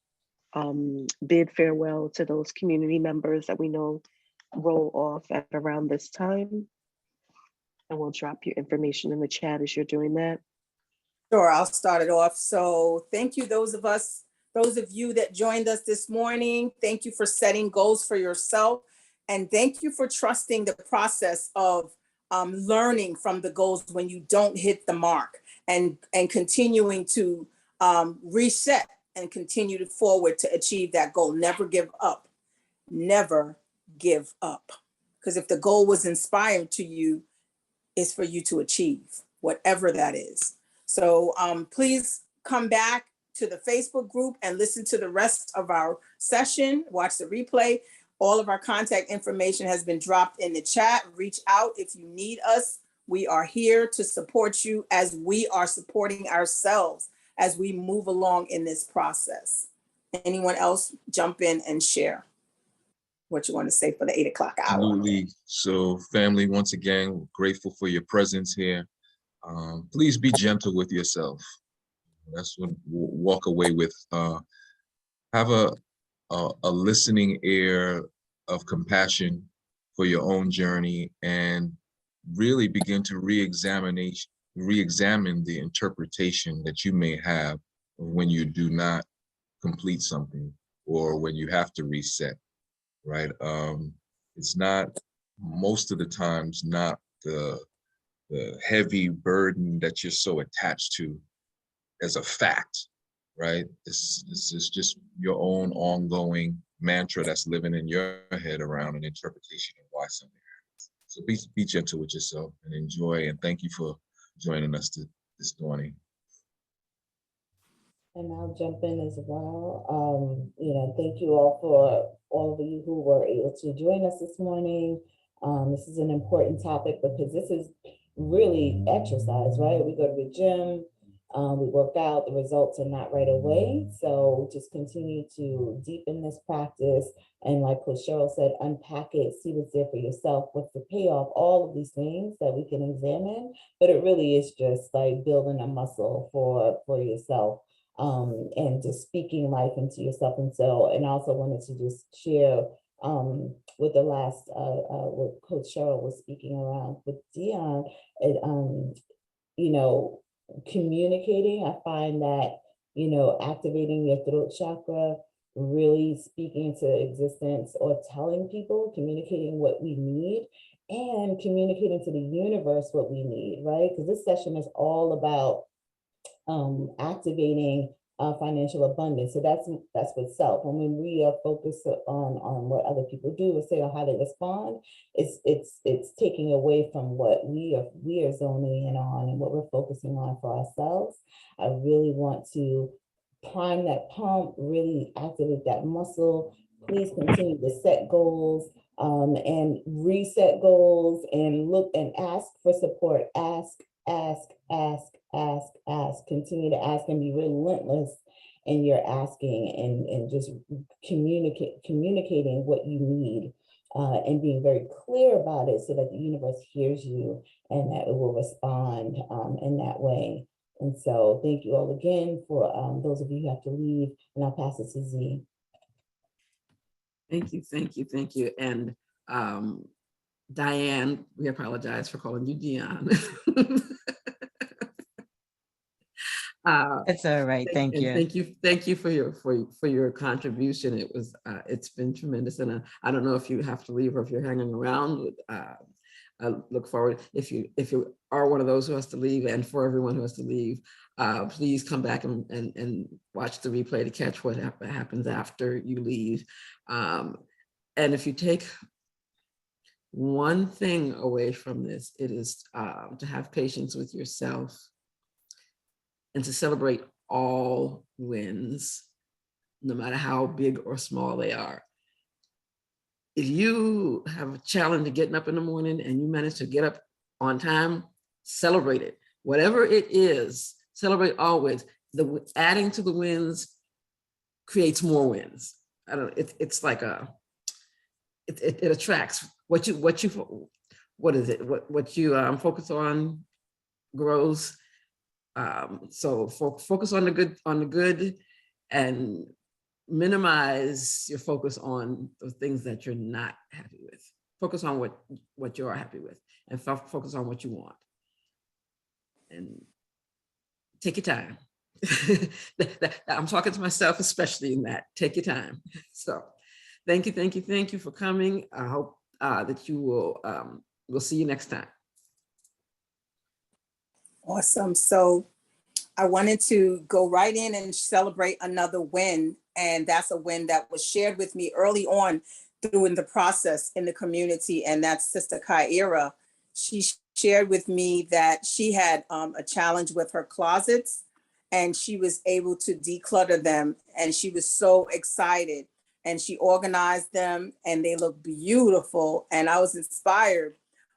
bid farewell to those community members that we know roll off at around this time? And we'll drop your information in the chat as you're doing that. Sure, I'll start it off. So thank you, those of you that joined us this morning. Thank you for setting goals for yourself. And thank you for trusting the process of learning from the goals when you don't hit the mark, and continuing to reset and continue to forward to achieve that goal. Never give up. Never give up. Because if the goal was inspired to you, it's for you to achieve, whatever that is. So please come back to the Facebook group and listen to the rest of our session, watch the replay. All of our contact information has been dropped in the chat. Reach out if you need us. We are here to support you as we are supporting ourselves as we move along in this process. Anyone else jump in and share what you want to say for the 8 o'clock hour? Absolutely. So family, once again, we're grateful for your presence here. Please be gentle with yourself. That's what we'll walk away with. Have a listening ear of compassion for your own journey, and really begin to re-examine the interpretation that you may have when you do not complete something or when you have to reset, right? It's not, most of the times, not the heavy burden that you're so attached to as a fact, right? This is just your own ongoing mantra that's living in your head around an interpretation of why something happens. So be gentle with yourself and enjoy, and thank you for joining us this morning. And I'll jump in as well. Thank you all for all of you who were able to join us this morning. This is an important topic because this is really exercise, right? We go to the gym, We work out, the results are not right away. So just continue to deepen this practice. And like Coach Sheryl said, unpack it, see what's there for yourself, what's the payoff, all of these things that we can examine. But it really is just like building a muscle for yourself, and just speaking life into yourself. And so, and I also wanted to just share with the last, what Coach Sheryl was speaking around with Dion, it, you know, communicating, I find that, you know, activating your throat chakra, really speaking to existence or telling people, communicating what we need and communicating to the universe what we need, right? Because this session is all about activating financial abundance. So that's with self. And when we are focused on what other people do or say or how they respond, it's taking away from what we are zoning in on and what we're focusing on for ourselves. I really want to prime that pump, really activate that muscle. Please continue to set goals and reset goals and look and ask for support. Ask. Continue to ask and be relentless in your asking and just communicating what you need and being very clear about it so that the universe hears you and that it will respond in that way. And so thank you all again for those of you who have to leave, and I'll pass it to Z. Thank you. And Diane, we apologize for calling you Dion. It's all right. Thank you. Thank you for your contribution. It was it's been tremendous, and I don't know if you have to leave or if you're hanging around. I look forward if you are one of those who has to leave, and for everyone who has to leave, please come back and watch the replay to catch what happens after you leave. And if you take one thing away from this, it is to have patience with yourself and to celebrate all wins, no matter how big or small they are. If you have a challenge of getting up in the morning and you manage to get up on time, celebrate it. Whatever it is, celebrate always. Adding to the wins creates more wins. I don't know, it's like it attracts what you focus on grows. So focus on the good and minimize your focus on the things that you're not happy with. Focus on what you are happy with and focus on what you want. And take your time. I'm talking to myself, especially in that. Take your time. So thank you for coming. I hope that you will, we'll see you next time. Awesome. So I wanted to go right in and celebrate another win. And that's a win that was shared with me early on through the process in the community. And that's Sister Kyra. She shared with me that she had a challenge with her closets and she was able to declutter them. And she was so excited and she organized them and they look beautiful. And I was inspired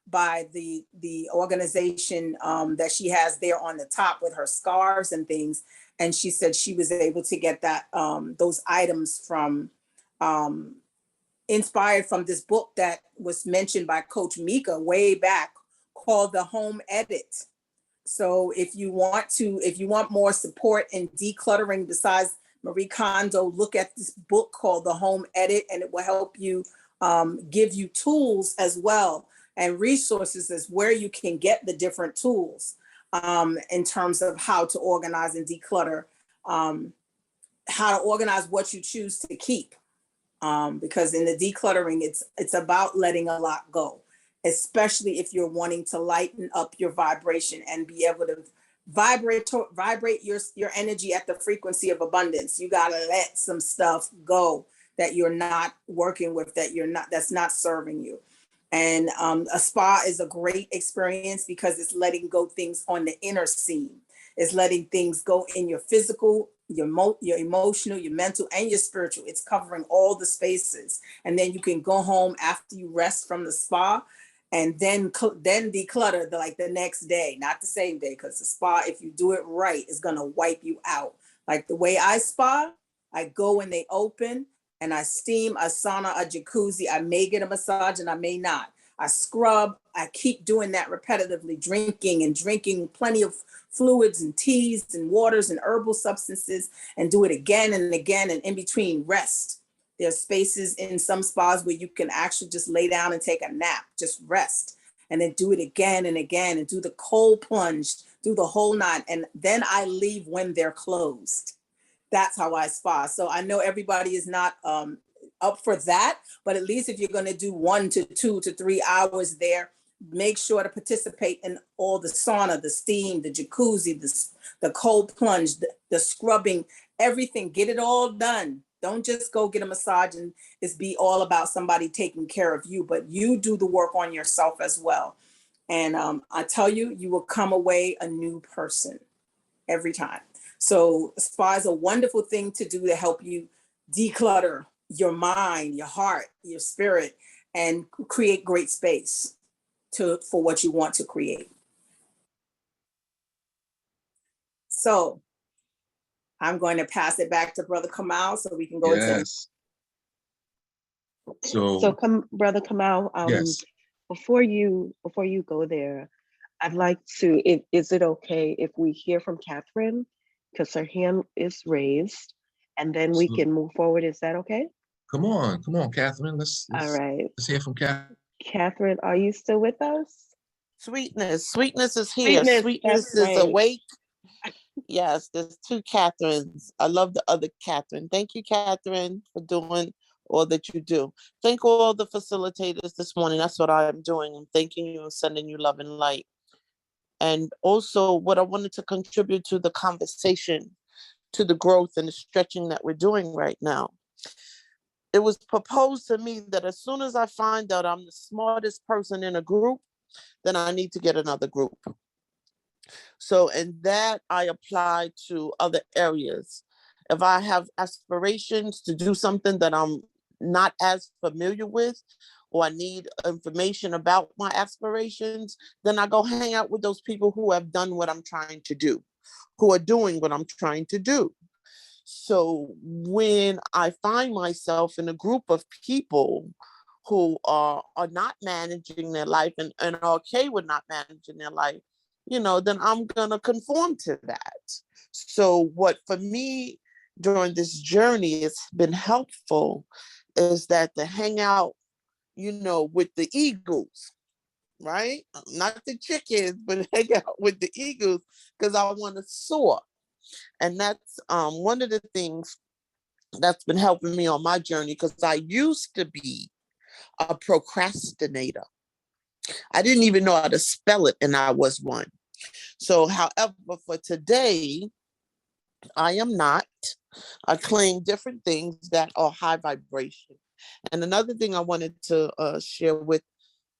by the organization that she has there on the top with her scarves and things. And she said she was able to get that those items from inspired from this book that was mentioned by Coach Mika way back called The Home Edit. So if you want more support in decluttering besides Marie Kondo, look at this book called The Home Edit, and it will help you give you tools as well and resources as where you can get the different tools in terms of how to organize and declutter, how to organize what you choose to keep. Because in the decluttering, it's about letting a lot go, especially if you're wanting to lighten up your vibration and be able to vibrate your energy at the frequency of abundance. You got to let some stuff go that you're not working with, that's not serving you. And a spa is a great experience because it's letting go things on the inner scene. It's letting things go in your physical, your emotional, your mental, and your spiritual. It's covering all the spaces. And then you can go home after you rest from the spa and then declutter the next day, not the same day, because the spa, if you do it right, is gonna wipe you out. Like the way I spa, I go when they open and I steam, a sauna, a jacuzzi. I may get a massage and I may not. I scrub. I keep doing that repetitively, drinking plenty of fluids and teas and waters and herbal substances, and do it again and again, and in between rest. There's spaces in some spas where you can actually just lay down and take a nap, just rest, and then do it again and again, and do the cold plunge, do the whole nine. And then I leave when they're closed. That's how I spa. So I know everybody is not up for that, but at least if you're going to do 1 to 2 to 3 hours there, make sure to participate in all the sauna, the steam, the jacuzzi, the cold plunge, the scrubbing, everything. Get it all done. Don't just go get a massage and it's be all about somebody taking care of you, but you do the work on yourself as well. And I tell you, you will come away a new person every time. So spa is a wonderful thing to do to help you declutter your mind, your heart, your spirit, and create great space for what you want to create. So I'm going to pass it back to Brother Kamau so we can go into. So Brother Kamau, yes. before you go there, I'd like to, is it okay if we hear from Catherine? Because her hand is raised, and then we can move forward. Is that okay? Come on, Catherine. Let's hear from Catherine. Catherine, are you still with us? Sweetness is here. Sweetness is right. Awake. Yes, there's 2 Catherines. I love the other Catherine. Thank you, Catherine, for doing all that you do. Thank all the facilitators this morning. That's what I'm doing. I'm thanking you and sending you love and light. And also what I wanted to contribute to the conversation, to the growth and the stretching that we're doing right now. It was proposed to me that as soon as I find out I'm the smartest person in a group, then I need to get another group. So in that, I apply to other areas. If I have aspirations to do something that I'm not as familiar with, or I need information about my aspirations, then I go hang out with those people who have done what I'm trying to do, who are doing what I'm trying to do. So when I find myself in a group of people who are not managing their life and are okay with not managing their life, then I'm going to conform to that. So what for me during this journey has been helpful is that to hang out, with the eagles, right? Not the chickens, but hang out with the eagles because I want to soar. And that's one of the things that's been helping me on my journey, because I used to be a procrastinator. I didn't even know how to spell it, and I was one. So, however, for today, I am not. I claim different things that are high vibration. And another thing I wanted to share with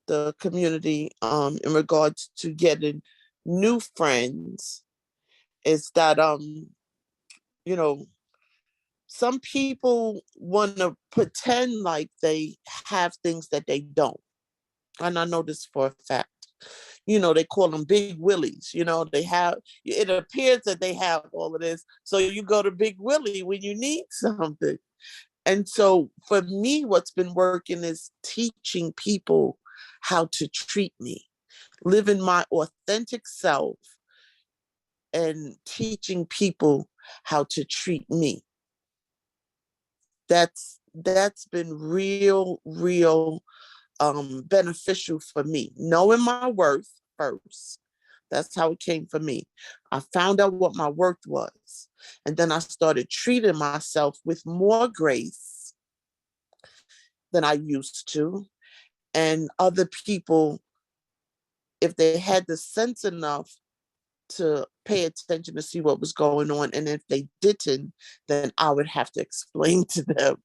the community in regards to getting new friends is that, some people want to pretend like they have things that they don't. And I know this for a fact. They call them big willies. They have, it appears that they have all of this. So you go to Big Willie when you need something. And so for me, what's been working is teaching people how to treat me, living my authentic self and teaching people how to treat me. That's been real beneficial for me. Knowing my worth first. That's how it came for me. I found out what my worth was. And then I started treating myself with more grace than I used to. And other people, if they had the sense enough to pay attention to see what was going on, and if they didn't, then I would have to explain to them,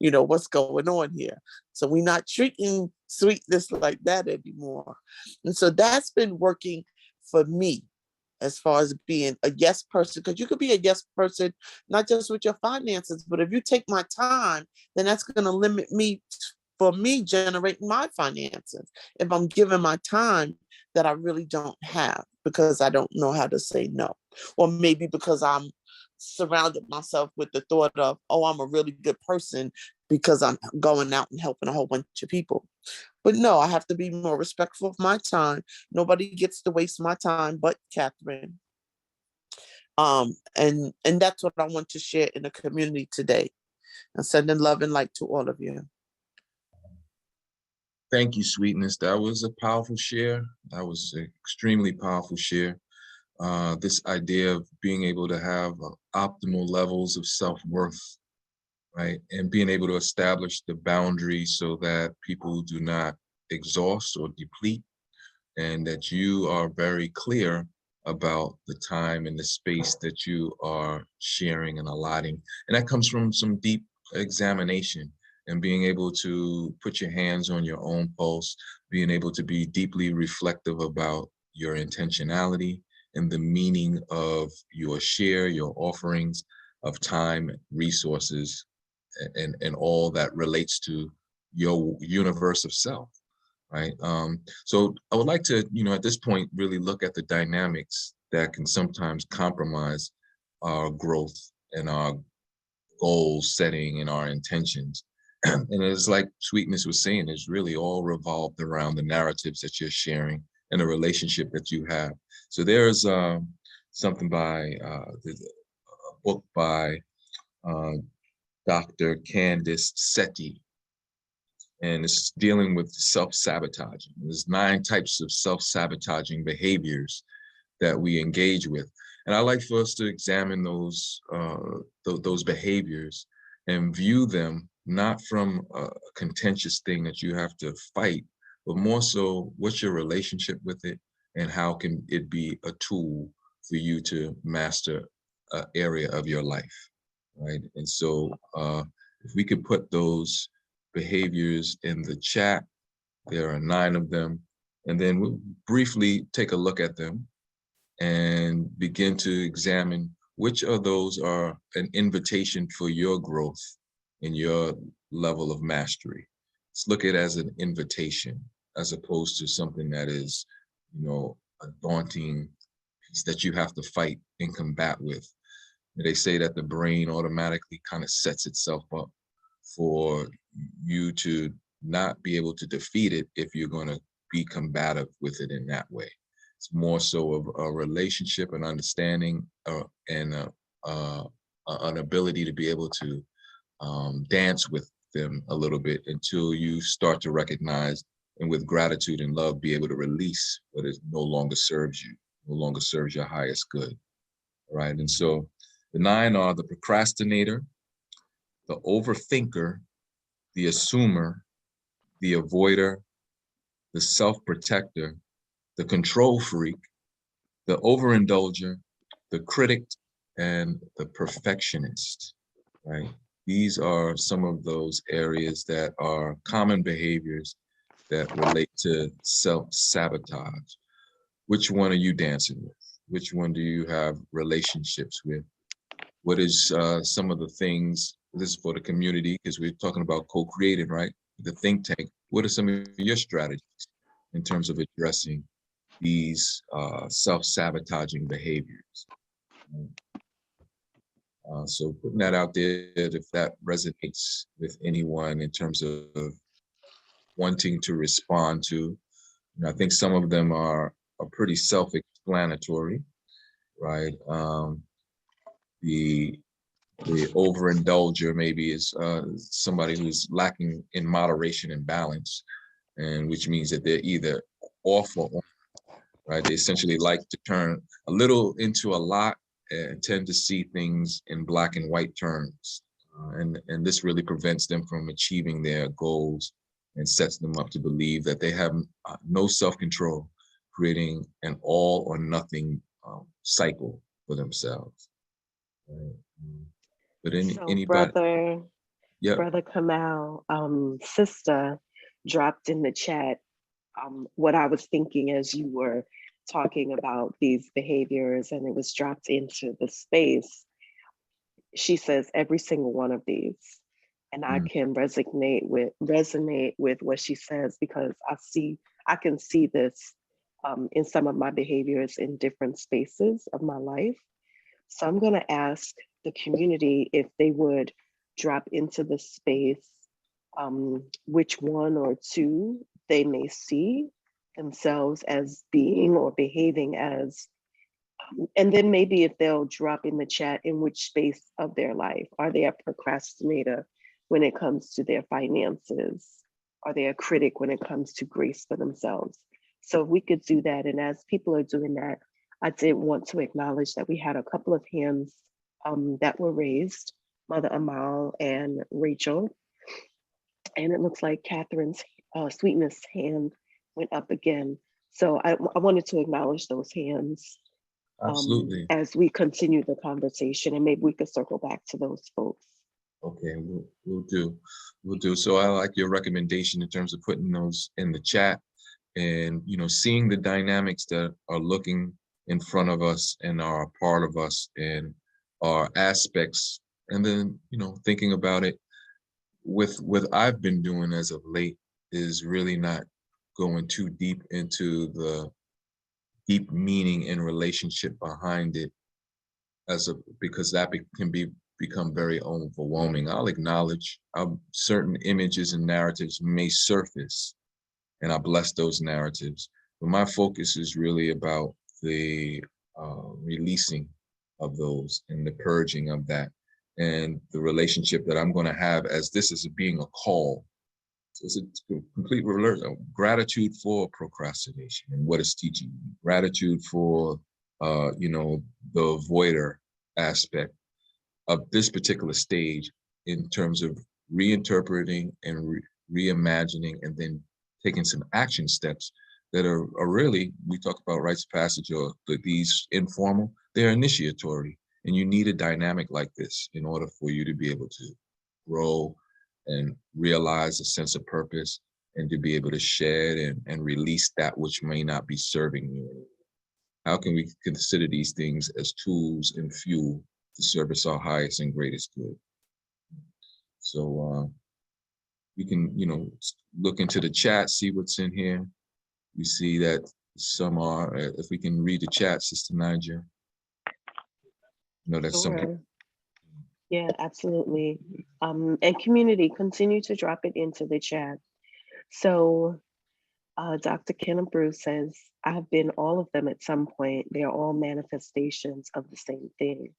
what's going on here. So we're not treating sweetness like that anymore. And so that's been working for me as far as being a yes person, because you could be a yes person, not just with your finances, but if you take my time, then that's going to limit me for me generating my finances. If I'm giving my time that I really don't have because I don't know how to say no, or maybe because I'm surrounded myself with the thought of, oh, I'm a really good person because I'm going out and helping a whole bunch of people. But no, I have to be more respectful of my time. Nobody gets to waste my time but Catherine. And that's what I want to share in the community today. And sending love and light to all of you. Thank you, Sweetness. That was a powerful share. That was an extremely powerful share. This idea of being able to have optimal levels of self-worth, right? And being able to establish the boundaries so that people do not exhaust or deplete, and that you are very clear about the time and the space that you are sharing and allotting. And that comes from some deep examination and being able to put your hands on your own pulse, being able to be deeply reflective about your intentionality and the meaning of your share, your offerings of time, resources, and all that relates to your universe of self, right? So I would like to, at this point, really look at the dynamics that can sometimes compromise our growth and our goal setting and our intentions. And it's like Sweetness was saying, it's really all revolved around the narratives that you're sharing and the relationship that you have. So there's something by a book by Dr. Candice Setti, and it's dealing with self-sabotaging. There's 9 types of self-sabotaging behaviors that we engage with. And I like for us to examine those behaviors and view them not from a contentious thing that you have to fight, but more so what's your relationship with it and how can it be a tool for you to master an area of your life, right? And so if we could put those behaviors in the chat, there are 9 of them, and then we'll briefly take a look at them and begin to examine which of those are an invitation for your growth in your level of mastery. Let's look at it as an invitation as opposed to something that is, a daunting piece that you have to fight and combat with. They say that the brain automatically kind of sets itself up for you to not be able to defeat it if you're going to be combative with it in that way. It's more so of a relationship and understanding and an ability to be able to dance with them a little bit until you start to recognize and with gratitude and love be able to release what is no longer serves you, no longer serves your highest good, right? And so the 9 are the procrastinator, the overthinker, the assumer, the avoider, the self-protector, the control freak, the overindulger, the critic, and the perfectionist, right? These are some of those areas that are common behaviors that relate to self-sabotage. Which one are you dancing with? Which one do you have relationships with? What is some of the things, this is for the community, because we're talking about co-creating, right? The think tank. What are some of your strategies in terms of addressing these self-sabotaging behaviors? So putting that out there, if that resonates with anyone in terms of wanting to respond to, I think some of them are pretty self-explanatory, right? The overindulger maybe is somebody who's lacking in moderation and balance, and which means that they're either off or on, right? They essentially like to turn a little into a lot and tend to see things in black and white terms. And this really prevents them from achieving their goals and sets them up to believe that they have no self-control, creating an all or nothing cycle for themselves. Right? But anybody? Brother Kamau, sister dropped in the chat what I was thinking as you were talking about these behaviors, and it was dropped into the space. She says every single one of these And I can resonate with what she says, because I can see this in some of my behaviors in different spaces of my life. So I'm going to ask the community if they would drop into the space which one or two they may see themselves as being or behaving as, and then maybe if they'll drop in the chat in which space of their life. Are they a procrastinator when it comes to their finances? Are they a critic when it comes to grace for themselves? So if we could do that, and as people are doing that, I did want to acknowledge that we had a couple of hands that were raised, Mother Amal and Rachel. And it looks like Catherine's Sweetness hand went up again. So I wanted to acknowledge those hands as we continue the conversation, and maybe we could circle back to those folks. Okay, we'll do. So I like your recommendation in terms of putting those in the chat, and seeing the dynamics that are looking in front of us and are a part of us and our aspects, and then thinking about it with what I've been doing as of late is really not going too deep into the deep meaning and relationship behind it, because that can become very overwhelming. I'll acknowledge certain images and narratives may surface, and I bless those narratives, but my focus is really about the releasing of those and the purging of that, and the relationship that I'm going to have as this is being a call. So it's a complete gratitude for procrastination and what it's teaching me. Gratitude for, the avoider aspect of this particular stage in terms of reinterpreting and reimagining, and then taking some action steps that are really, we talk about rites of passage or these informal, they're initiatory. And you need a dynamic like this in order for you to be able to grow and realize a sense of purpose, and to be able to shed and release that which may not be serving you anymore. How can we consider these things as tools and fuel to service our highest and greatest good? So we can, look into the chat, see what's in here. We see that some are, if we can read the chat, Sister Niger. That's some people. Yeah, absolutely. And community, continue to drop it into the chat. So Dr. Kenneth Bruce says, I've been all of them at some point. They're all manifestations of the same thing.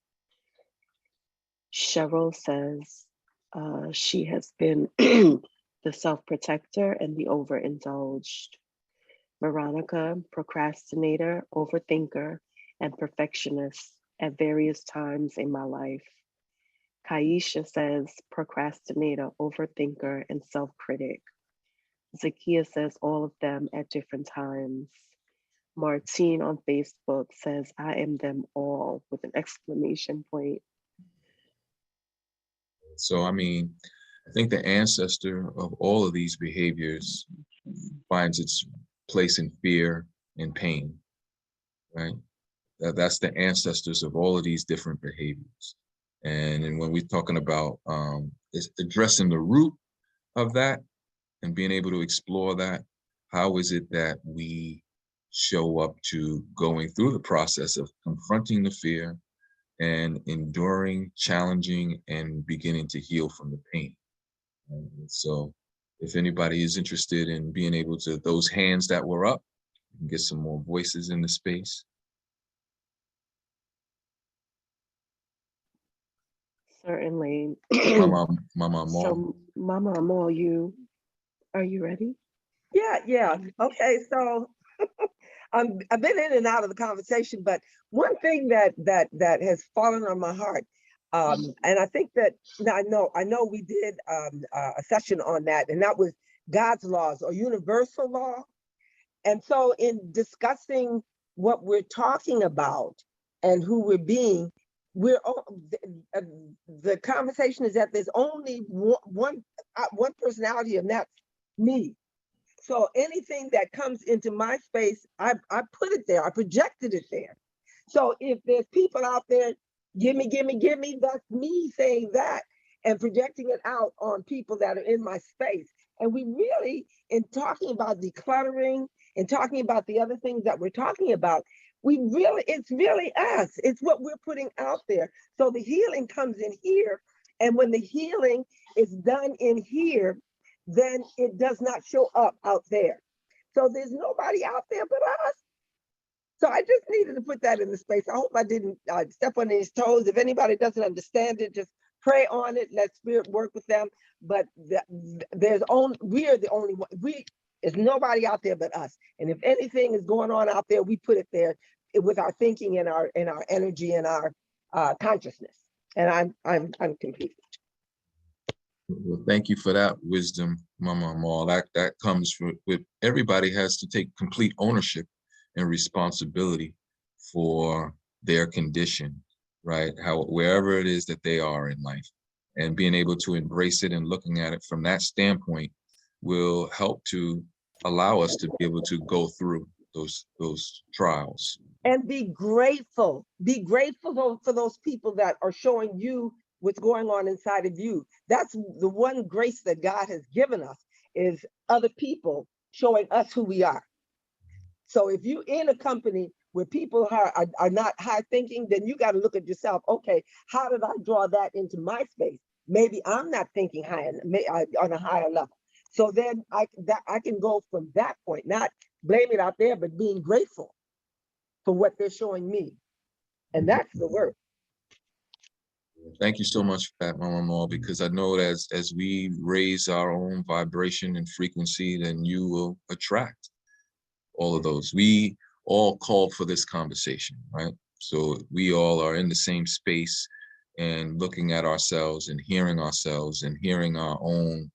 Sheryl says she has been the self-protector and the overindulged. Veronica, procrastinator, overthinker, and perfectionist at various times in my life. Kaisha says procrastinator, overthinker, and self-critic. Zakiyyah says all of them at different times. Martine on Facebook says I am them all with an exclamation point. So, I think the ancestor of all of these behaviors finds its place in fear and pain, right? That's the ancestors of all of these different behaviors. And when we're talking about is addressing the root of that and being able to explore that, how is it that we show up to going through the process of confronting the fear and enduring, challenging, and beginning to heal from the pain? And so if anybody is interested in being able to, those hands that were up, you can get some more voices in the space. Certainly. Mama Amal. So Mama Amal, are you ready? Yeah. Okay, so I've been in and out of the conversation, but one thing that has fallen on my heart, and I think that I know we did a session on that, and that was God's laws or universal law. And so in discussing what we're talking about and who we're being, the conversation is that there's only one personality, and that's me. So anything that comes into my space, I put it there, I projected it there. So if there's people out there, give me, that's me saying that. and projecting it out on people that are in my space. And we really, in talking about decluttering and talking about the other things that we're talking about, it's really us. It's what we're putting out there. So the healing comes in here. And when the healing is done in here, then it does not show up out there. So there's nobody out there but us. So I just needed to put that in the space. I hope I didn't step on his toes. If anybody doesn't understand it, just pray on it. Let spirit work with them. But we are the only one. There's nobody out there but us. And if anything is going on out there, we put it there with our thinking and our energy and our consciousness. And I'm complete. Well, thank you for that wisdom, Mama Amal. That comes with everybody has to take complete ownership and responsibility for their condition, right? Wherever it is that they are in life, and being able to embrace it and looking at it from that standpoint will help to allow us to be able to go through those trials. And be grateful. Be grateful for those people that are showing you what's going on inside of you. That's the one grace that God has given us, is other people showing us who we are. So if you're in a company where people are not high thinking, then you got to look at yourself. Okay, how did I draw that into my space? Maybe I'm not thinking on a higher level. So then I can go from that point, not blame it out there, but being grateful for what they're showing me. And that's the work. Thank you so much for that, Mama Amal, because I know that as we raise our own vibration and frequency, then you will attract all of those. We all called for this conversation, right? So we all are in the same space and looking at ourselves and hearing our own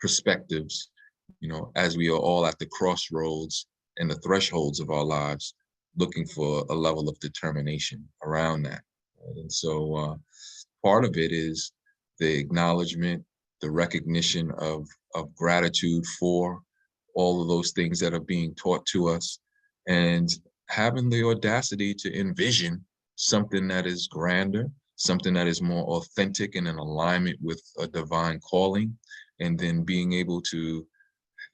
perspectives, as we are all at the crossroads and the thresholds of our lives, looking for a level of determination around that. Right? And so part of it is the acknowledgement, the recognition of gratitude for all of those things that are being taught to us, and having the audacity to envision something that is grander, something that is more authentic and in alignment with a divine calling, and then being able to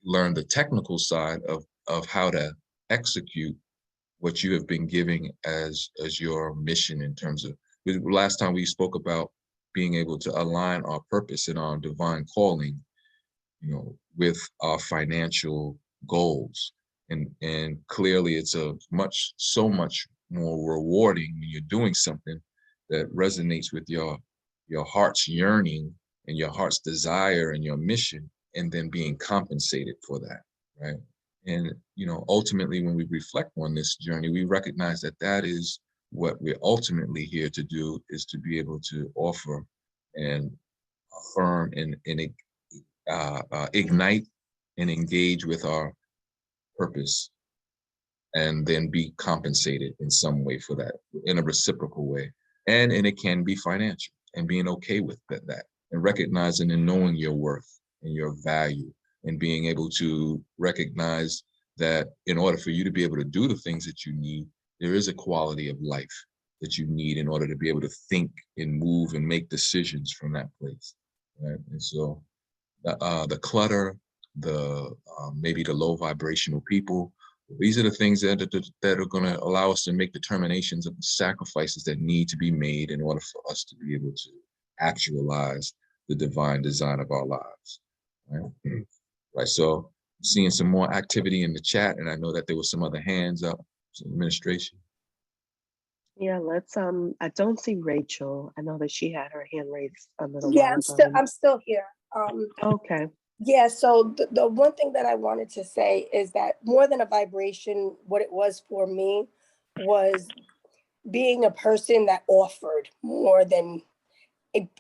learn the technical side of how to execute what you have been giving as your mission, in terms of, last time we spoke about being able to align our purpose and our divine calling, with our financial goals. And clearly it's so much more rewarding when you're doing something that resonates with your heart's yearning and your heart's desire and your mission, and then being compensated for that, right? And ultimately, when we reflect on this journey, we recognize that is what we're ultimately here to do, is to be able to offer and affirm and ignite and engage with our purpose, and then be compensated in some way for that, in a reciprocal way. And it can be financial, and being okay with that, and recognizing and knowing your worth and your value, and being able to recognize that in order for you to be able to do the things that you need, there is a quality of life that you need in order to be able to think and move and make decisions from that place, right? And so the clutter, maybe the low vibrational people, these are the things that are going to allow us to make determinations of the sacrifices that need to be made in order for us to be able to actualize the divine design of our lives. Right? Right. So seeing some more activity in the chat, and I know that there was some other hands up. Administration. Yeah, let's I don't see Rachel. I know that she had her hand raised a little Yeah, while ago. I'm still here. Okay. Yeah, so the one thing that I wanted to say is that more than a vibration, what it was for me was being a person that offered more than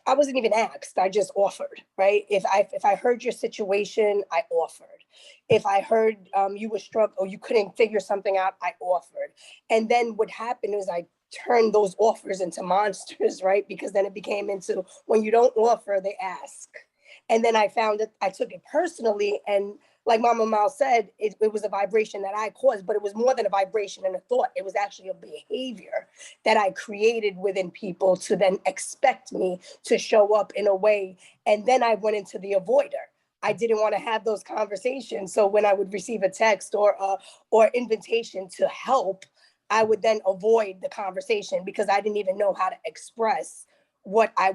I wasn't even asked. I just offered, right? If I heard your situation, I offered. If I heard you were struggling or you couldn't figure something out, I offered. And then what happened is I turned those offers into monsters, right? Because then it became into, when you don't offer, they ask. And then I found that I took it personally, and like Mama Mal said, it was a vibration that I caused, but it was more than a vibration and a thought. It was actually a behavior that I created within people to then expect me to show up in a way. And then I went into the avoider. I didn't want to have those conversations. So when I would receive a text or invitation to help, I would then avoid the conversation because I didn't even know how to express what I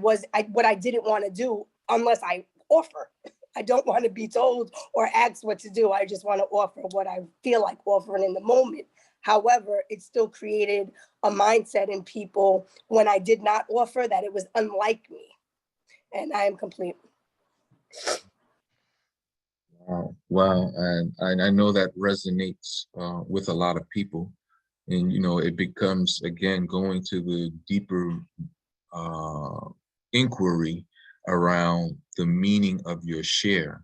didn't want to do unless I offer. I don't want to be told or asked what to do. I just want to offer what I feel like offering in the moment. However, it still created a mindset in people when I did not offer that it was unlike me. And I am complete. Wow, wow, and I know that resonates with a lot of people, and it becomes again going to the deeper inquiry around the meaning of your share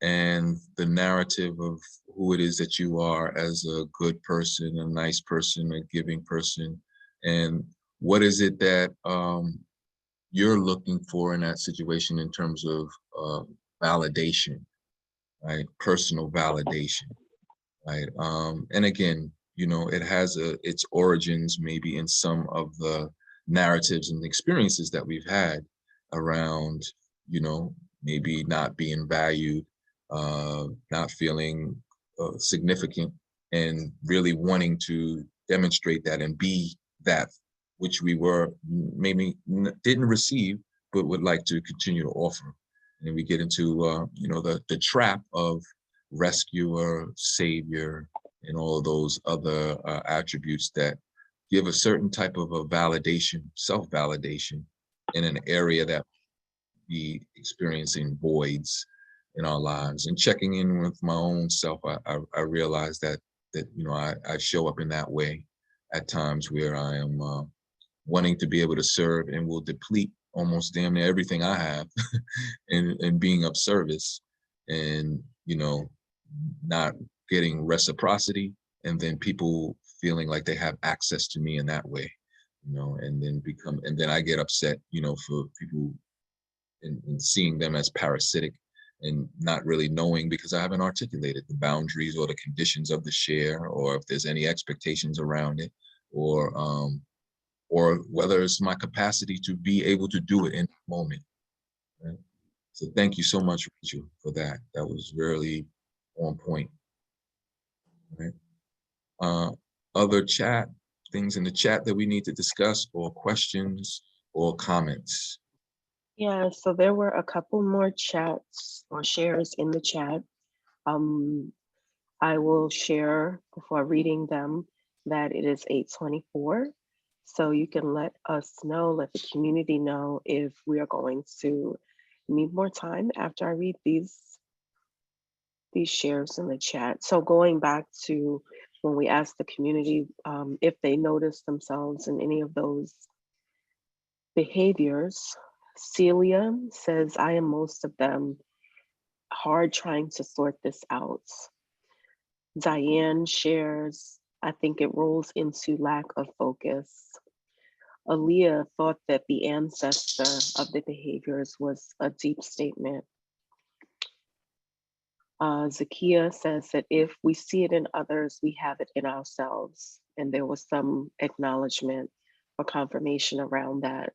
and the narrative of who it is that you are as a good person, a nice person, a giving person, and what is it that you're looking for in that situation in terms of validation, right? Personal validation, right? And again, it has its origins maybe in some of the narratives and experiences that we've had around, maybe not being valued, not feeling significant, and really wanting to demonstrate that and be that which we were maybe didn't receive, but would like to continue to offer. And we get into, the trap of rescuer, savior, and all of those other attributes that give a certain type of a validation, self-validation in an area that we experiencing voids in our lives. And checking in with my own self, I realize that I show up in that way at times where I am wanting to be able to serve and will deplete almost damn near everything I have in being of service, and not getting reciprocity, and then people feeling like they have access to me in that way, and then I get upset, for people and seeing them as parasitic and not really knowing, because I haven't articulated the boundaries or the conditions of the share, or if there's any expectations around it, or whether it's my capacity to be able to do it in the moment. Right? So thank you so much, Rachel, for that. That was really on point. Right? Other things in the chat that we need to discuss, or questions or comments? Yeah, so there were a couple more chats or shares in the chat. I will share before reading them that it is 8:24. So you can let us know, let the community know if we are going to need more time after I read these shares in the chat. So going back to when we asked the community if they noticed themselves in any of those behaviors, Celia says, I am most of them, hard trying to sort this out. Diane shares, I think it rolls into lack of focus. Aaliyah thought that the ancestor of the behaviors was a deep statement. Zakiyyah says that if we see it in others, we have it in ourselves. And there was some acknowledgement or confirmation around that.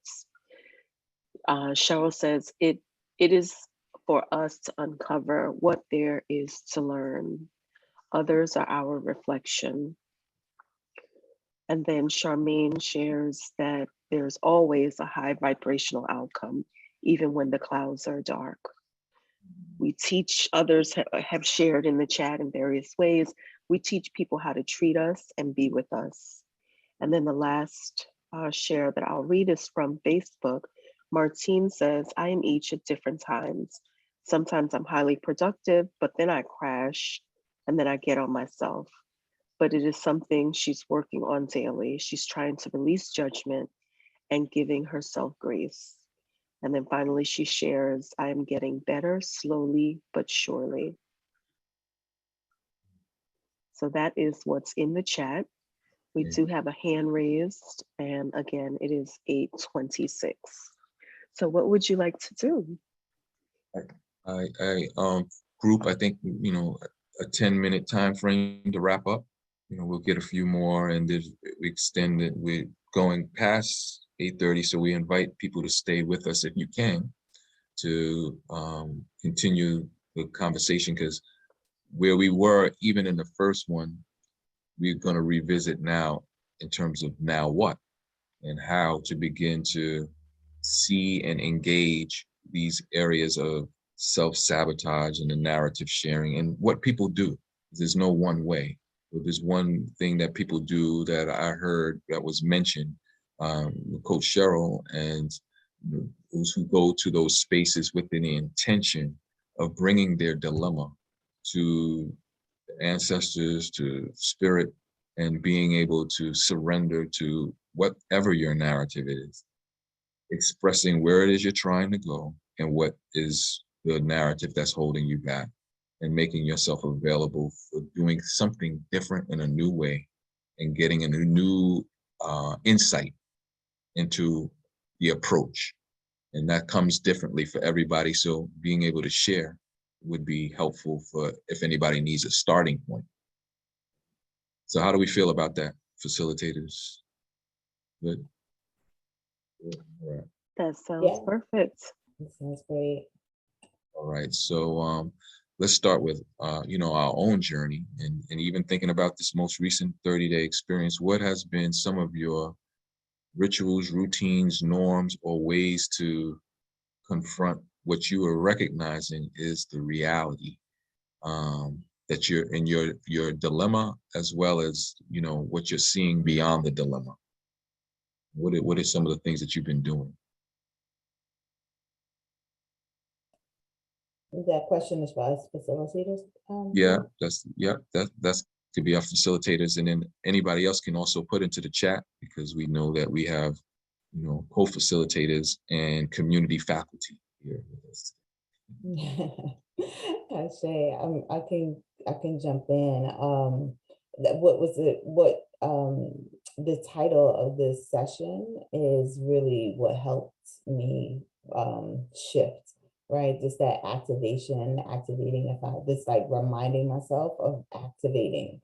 Sheryl says it is for us to uncover what there is to learn. Others are our reflection. And then Charmaine shares that there's always a high vibrational outcome, even when the clouds are dark. We teach, others have shared in the chat in various ways, we teach people how to treat us and be with us. And then the last share that I'll read is from Facebook. Martine says, I am each at different times. Sometimes I'm highly productive, but then I crash and then I get on myself. But it is something she's working on daily. She's trying to release judgment and giving herself grace. And then finally she shares, I am getting better slowly but surely. So that is what's in the chat. We do have a hand raised, and again, it is 8:26. So what would you like to do? I group, I think, a 10-minute time frame to wrap up. We'll get a few more, and then we extend it. We're going past 8:30, so we invite people to stay with us if you can, to continue the conversation, because where we were, even in the first one, we're going to revisit now in terms of now what and how to begin to see and engage these areas of self-sabotage and the narrative sharing and what people do. There's no one way. But there's one thing that people do that I heard that was mentioned, Coach Sheryl, and those who go to those spaces with the intention of bringing their dilemma to ancestors, to spirit, and being able to surrender to whatever your narrative is, expressing where it is you're trying to go and what is the narrative that's holding you back, and making yourself available for doing something different in a new way and getting a new insight into the approach. And that comes differently for everybody. So being able to share would be helpful for if anybody needs a starting point. So how do we feel about that, facilitators? Good? Good. All right. That sounds perfect. That sounds great. All right, so let's start with our own journey, and even thinking about this most recent 30-day experience. What has been some of your rituals, routines, norms, or ways to confront what you are recognizing is the reality that you're in, your dilemma, as well as what you're seeing beyond the dilemma? What are some of the things that you've been doing? Is that question as far as facilitators? That's could be our facilitators, and then anybody else can also put into the chat, because we know that we have co-facilitators and community faculty here with us. I say I can jump in. The title of this session is really what helped me shift, right? Just that activating, this like reminding myself of activating.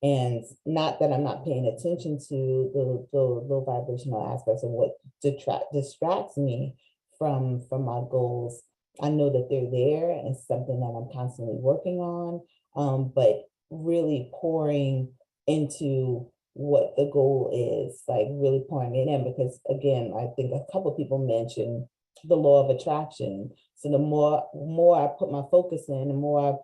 And not that I'm not paying attention to the low vibrational aspects of what distracts me from my goals. I know that they're there and something that I'm constantly working on, but really pouring into what the goal is, like really pouring it in, because again, I think a couple of people mentioned the law of attraction. So the more I put my focus in, the more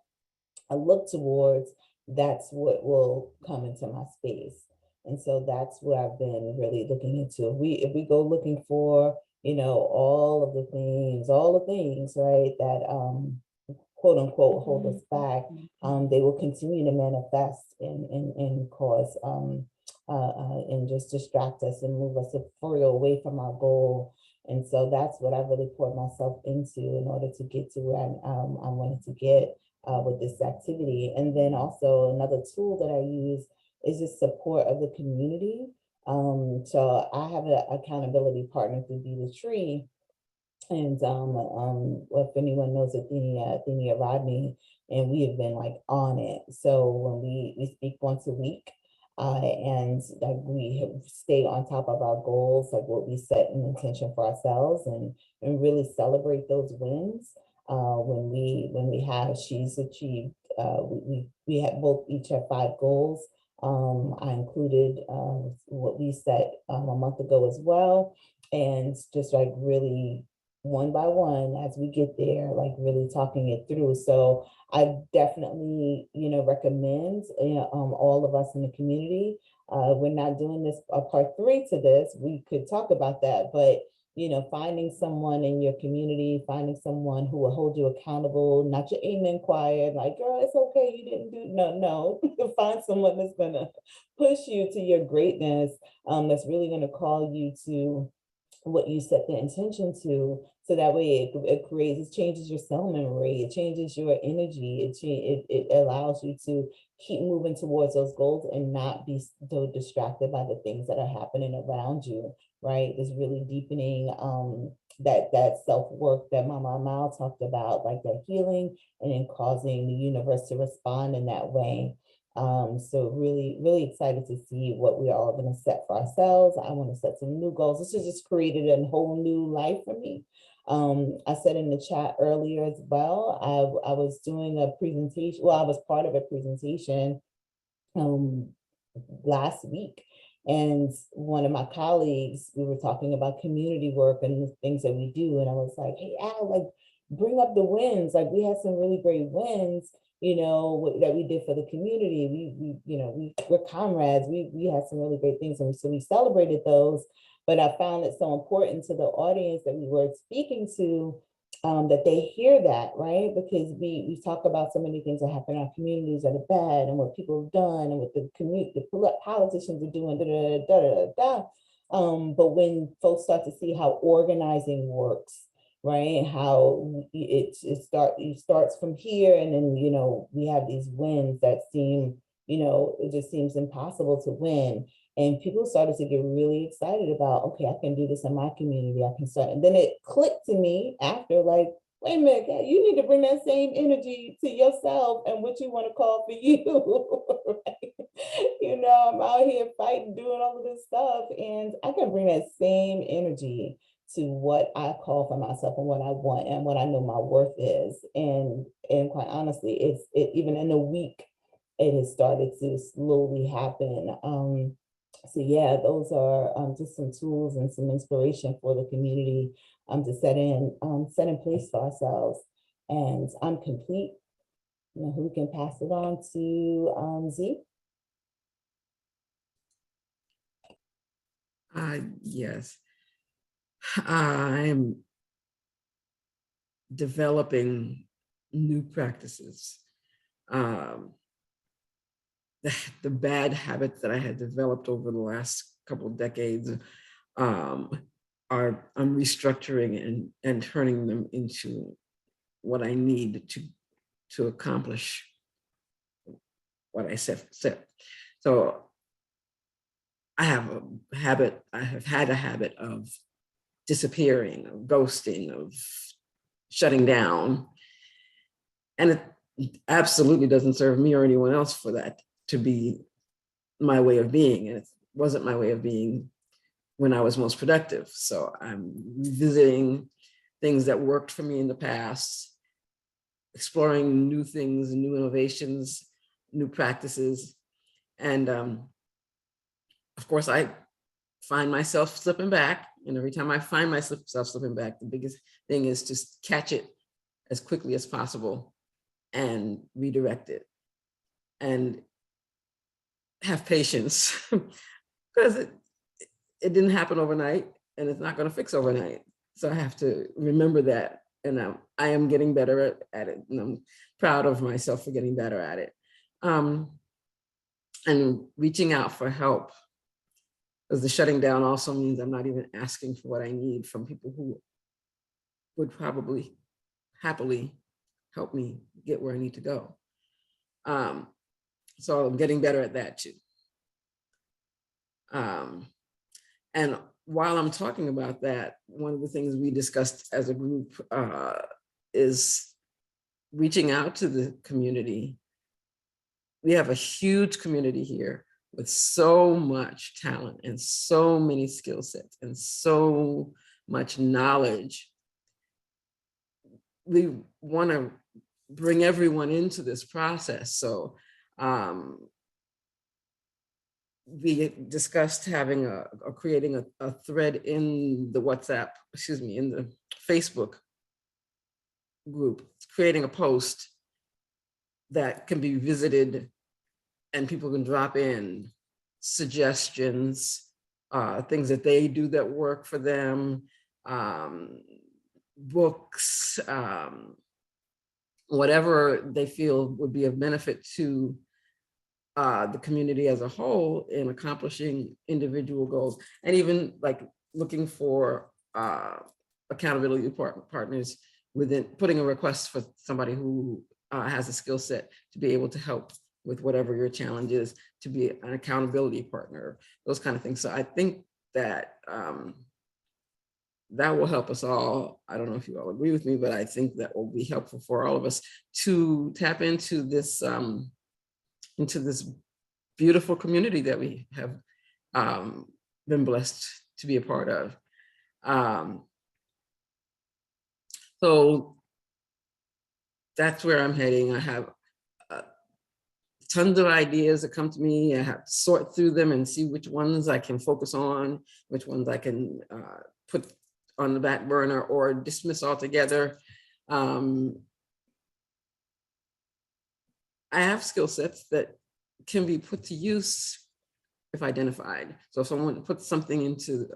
I look towards, that's what will come into my space. And so that's what I've been really looking into. If we go looking for, all the things, right, that quote unquote hold us back, they will continue to manifest and cause and just distract us and move us further away from our goal. And so that's what I really poured myself into in order to get to where I wanted to get with this activity. And then also another tool that I use is the support of the community. So I have an accountability partner through Be the Tree. And if anyone knows Athenia Rodney, and we have been like on it. So when we speak once a week, and like we stay on top of our goals, like what we set an intention for ourselves, and really celebrate those wins. She's achieved, we have each have 5 goals. I included what we set a month ago as well, and just like really one by one as we get there, like really talking it through. So I definitely, recommend all of us in the community. We're not doing this a part 3 to this. We could talk about that, but finding someone in your community, finding someone who will hold you accountable, not your amen choir, like, girl, it's okay, you didn't do, no. Find someone that's gonna push you to your greatness, that's really gonna call you to what you set the intention to, so that way it changes your cell memory, it changes your energy, it allows you to keep moving towards those goals and not be so distracted by the things that are happening around you, right? It's really deepening that self-work that Mama Amal talked about, like that healing and then causing the universe to respond in that way. So really, really excited to see what we are all going to set for ourselves. I want to set some new goals. This has just created a whole new life for me. I said in the chat earlier as well, I was doing a presentation. Well, I was part of a presentation last week. And one of my colleagues, we were talking about community work and the things that we do. And I was like, hey, Al, like, bring up the wins. Like, we had some really great wins, you know, that we did for the community. We're comrades. We had some really great things. And so we celebrated those. But I found it so important to the audience that we were speaking to, that they hear that, right? Because we talk about so many things that happen in our communities that are bad and what people have done and what the politicians are doing, but when folks start to see how organizing works, right? How it starts from here, and then, you know, we have these wins that seem, you know, it just seems impossible to win. And people started to get really excited about, okay, I can do this in my community. I can start. And then it clicked to me after, like, wait a minute, you need to bring that same energy to yourself and what you want to call for you. Right? You know, I'm out here fighting, doing all of this stuff, and I can bring that same energy to what I call for myself and what I want and what I know my worth is. And quite honestly, it even in a week, it has started to slowly happen. So yeah, those are just some tools and some inspiration for the community to set in place for ourselves. And I'm complete. You know, who can pass it on to Z? Yes, I'm developing new practices. The bad habits that I had developed over the last couple of decades I'm restructuring and turning them into what I need to accomplish what I set. So I have had a habit of disappearing, of ghosting, of shutting down. And it absolutely doesn't serve me or anyone else for that to be my way of being. And it wasn't my way of being when I was most productive. So I'm revisiting things that worked for me in the past, exploring new things, new innovations, new practices. And of course, I find myself slipping back. And every time I find myself slipping back, the biggest thing is to catch it as quickly as possible and redirect it. And have patience, because it didn't happen overnight and it's not going to fix overnight. So I have to remember that. And I am getting better at it. And I'm proud of myself for getting better at it. And reaching out for help, because the shutting down also means I'm not even asking for what I need from people who would probably happily help me get where I need to go. So I'm getting better at that too. And while I'm talking about that, one of the things we discussed as a group is reaching out to the community. We have a huge community here with so much talent and so many skill sets and so much knowledge. We want to bring everyone into this process. So we discussed having creating a thread in the in the Facebook group, creating a post that can be visited and people can drop in suggestions, things that they do that work for them, books, whatever they feel would be of benefit to the community as a whole in accomplishing individual goals, and even like looking for accountability partners within, putting a request for somebody who has a skill set to be able to help with whatever your challenge is, to be an accountability partner, those kind of things. So I think that that will help us all. I don't know if you all agree with me, but I think that will be helpful for all of us to tap into this beautiful community that we have been blessed to be a part of. So that's where I'm heading. I have tons of ideas that come to me. I have to sort through them and see which ones I can focus on, which ones I can put on the back burner or dismiss altogether. I have skill sets that can be put to use if identified. So if someone puts something into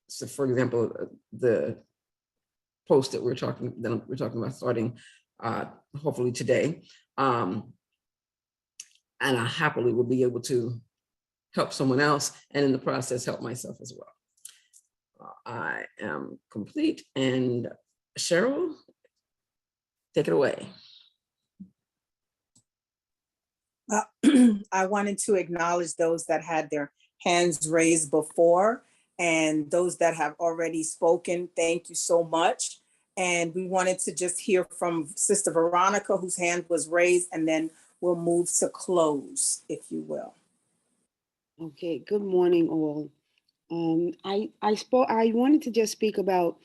so for example, the post that we're talking about starting hopefully today, and I happily will be able to help someone else and in the process help myself as well. I am complete, and Sheryl, take it away. I wanted to acknowledge those that had their hands raised before and those that have already spoken. Thank you so much. And we wanted to just hear from Sister Veronica, whose hand was raised, and then we'll move to close, if you will. Okay, good morning all. I wanted to just speak about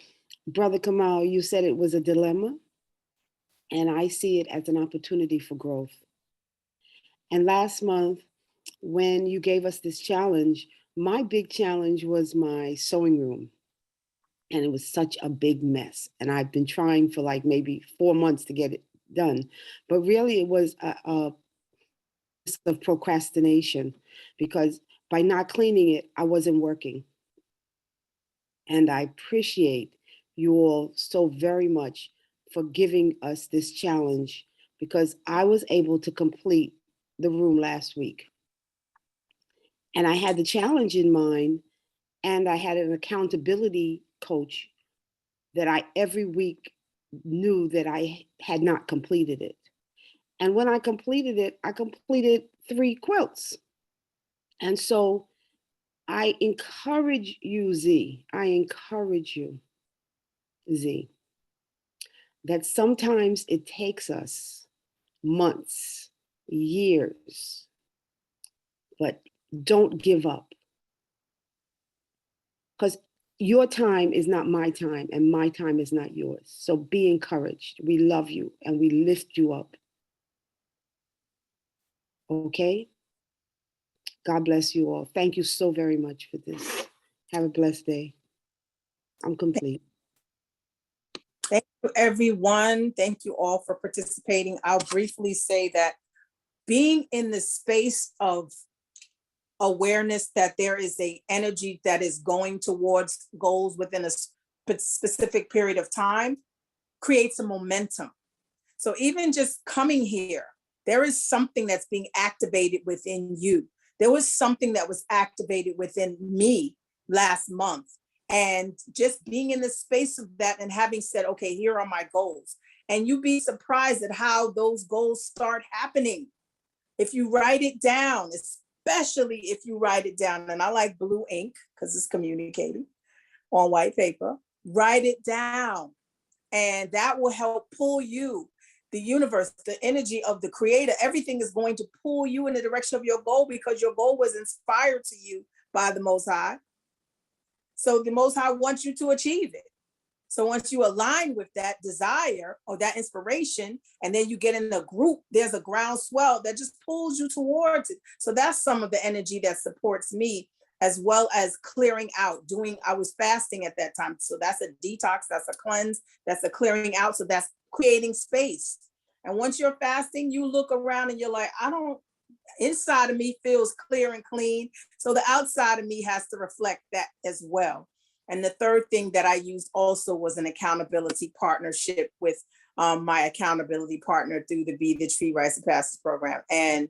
Brother Kamau. You said it was a dilemma, and I see it as an opportunity for growth. And last month, when you gave us this challenge, my big challenge was my sewing room. And it was such a big mess. And I've been trying for like maybe 4 months to get it done. But really it was a of procrastination, because by not cleaning it, I wasn't working. And I appreciate you all so very much for giving us this challenge, because I was able to complete the room last week. And I had the challenge in mind, and I had an accountability coach that I every week knew that I had not completed it. And when I completed it, I completed 3 quilts. And so I encourage you, Z, I encourage you, Z, that sometimes it takes us months, years, but don't give up. Because your time is not my time, and my time is not yours. So be encouraged. We love you and we lift you up. Okay? God bless you all. Thank you so very much for this. Have a blessed day. I'm complete. Thank you, everyone. Thank you all for participating. I'll briefly say that being in the space of awareness that there is an energy that is going towards goals within a specific period of time creates a momentum. So even just coming here, there is something that's being activated within you. There was something that was activated within me last month. And just being in the space of that and having said, okay, here are my goals. And you'd be surprised at how those goals start happening. If you write it down, especially if you write it down, and I like blue ink because it's communicating on white paper, write it down. And that will help pull you, the universe, the energy of the creator, everything is going to pull you in the direction of your goal because your goal was inspired to you by the Most High. So the Most High wants you to achieve it. So once you align with that desire or that inspiration, and then you get in a group, there's a groundswell that just pulls you towards it. So that's some of the energy that supports me, as well as clearing out, I was fasting at that time. So that's a detox, that's a cleanse, that's a clearing out. So that's creating space. And once you're fasting, you look around and you're like, inside of me feels clear and clean. So the outside of me has to reflect that as well. And the third thing that I used also was an accountability partnership with my accountability partner through the Be the Tree Rites of Passage program. And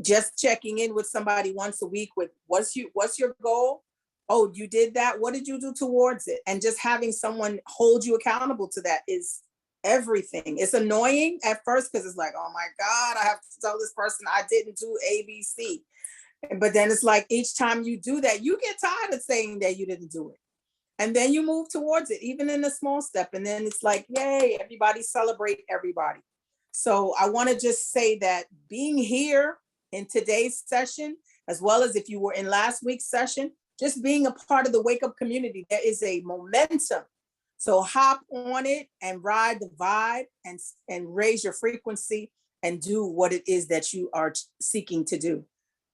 just checking in with somebody once a week with what's your goal? Oh, you did that. What did you do towards it? And just having someone hold you accountable to that is everything. It's annoying at first because it's like, oh my God, I have to tell this person I didn't do ABC. But then it's like each time you do that, you get tired of saying that you didn't do it. And then you move towards it, even in a small step. And then it's like, yay, everybody celebrate everybody. So I want to just say that being here in today's session, as well as if you were in last week's session, just being a part of the Wake Up community, there is a momentum. So hop on it and ride the vibe and raise your frequency and do what it is that you are seeking to do.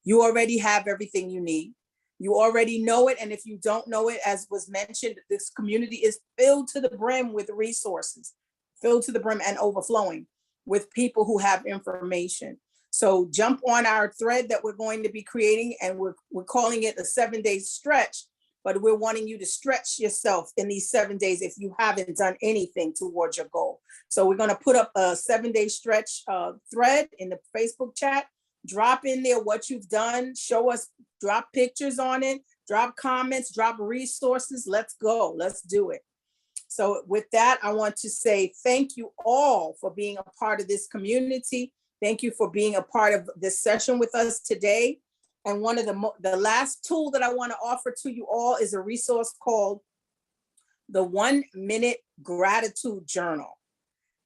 You already have everything you need. You already know it. And if you don't know it, as was mentioned, this community is filled to the brim with resources, filled to the brim and overflowing with people who have information. So jump on our thread that we're going to be creating, and we're calling it a 7-day stretch, but we're wanting you to stretch yourself in these 7 days if you haven't done anything towards your goal. So we're going to put up a 7-day stretch thread in the Facebook chat. Drop in there what you've done, show us, drop pictures on it, drop comments, drop resources. Let's go, let's do it. So with that, I want to say thank you all for being a part of this community. Thank you for being a part of this session with us today. And one of the last tool that I want to offer to you all is a resource called the 1-Minute Gratitude Journal.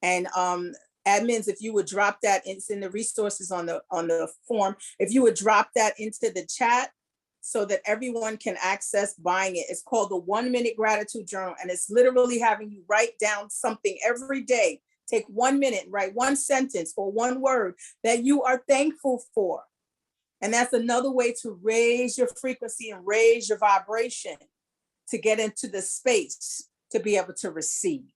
And admins, if you would drop that, it's in the resources on the form. If you would drop that into the chat so that everyone can access buying it. It's called the 1-Minute Gratitude Journal, and it's literally having you write down something every day. Take 1 minute, write one sentence or one word that you are thankful for. And that's another way to raise your frequency and raise your vibration to get into the space to be able to receive.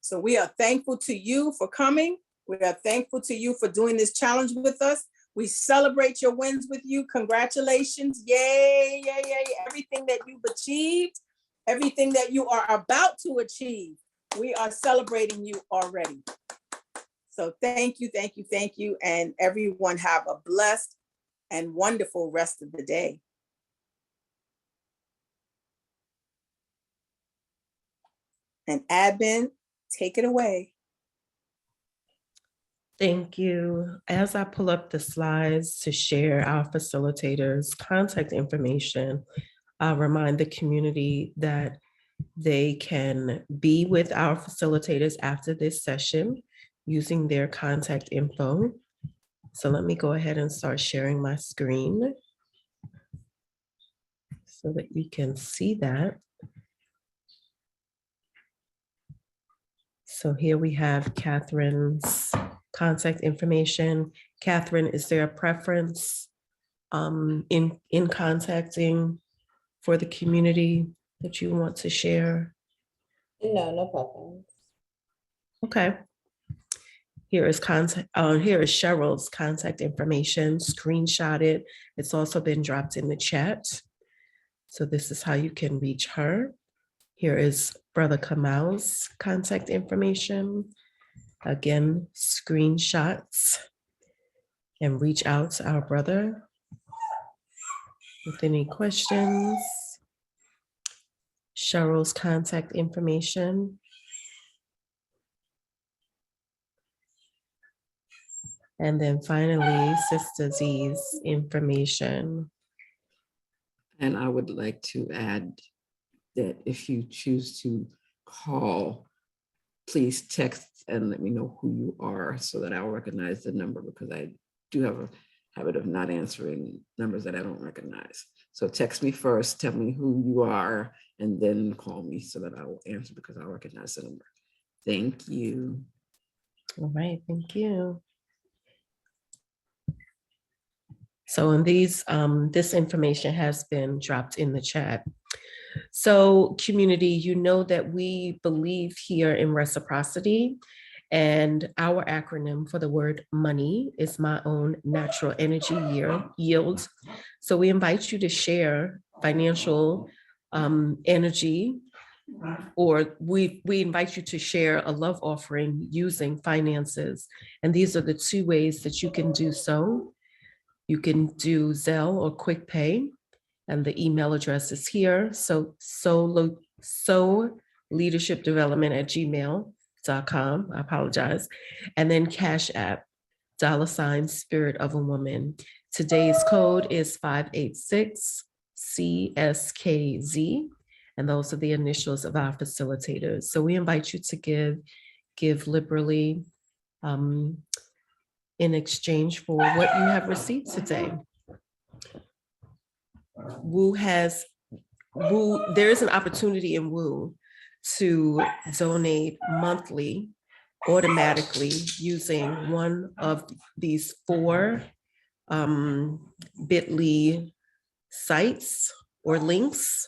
So we are thankful to you for coming. We are thankful to you for doing this challenge with us. We celebrate your wins with you. Congratulations. Yay, yay, yay. Everything that you've achieved, everything that you are about to achieve, we are celebrating you already. So thank you, thank you, thank you. And everyone have a blessed and wonderful rest of the day. And admin, take it away. Thank you. As I pull up the slides to share our facilitators' contact information, I'll remind the community that they can be with our facilitators after this session using their contact info. So let me go ahead and start sharing my screen so that you can see that. So here we have Catherine's contact information. Catherine, is there a preference in contacting for the community that you want to share? No, no preference. Okay. Here is Sheryl's contact information, screenshot it. It's also been dropped in the chat. So this is how you can reach her. Here is Brother Kamau's contact information. Again, screenshots, and reach out to our brother with any questions. Cheryl's contact information. And then finally, Sister Z's information. And I would like to add that if you choose to call, please text and let me know who you are so that I'll recognize the number, because I do have a habit of not answering numbers that I don't recognize. So text me first, tell me who you are, and then call me so that I will answer because I'll recognize the number. Thank you. All right, thank you. So in these, this information has been dropped in the chat. So community, you know that we believe here in reciprocity, and our acronym for the word money is my own natural energy yield. So we invite you to share financial energy, or we invite you to share a love offering using finances. And these are the two ways that you can do so. You can do Zelle or Quick Pay, and the email address is here. So leadershipdevelopment@gmail.com. I apologize. And then Cash App, $Spirit of a Woman. Today's code is 586-CSKZ. And those are the initials of our facilitators. So we invite you to give liberally in exchange for what you have received today. There is an opportunity in WU to donate monthly automatically using one of these 4 bit.ly sites or links.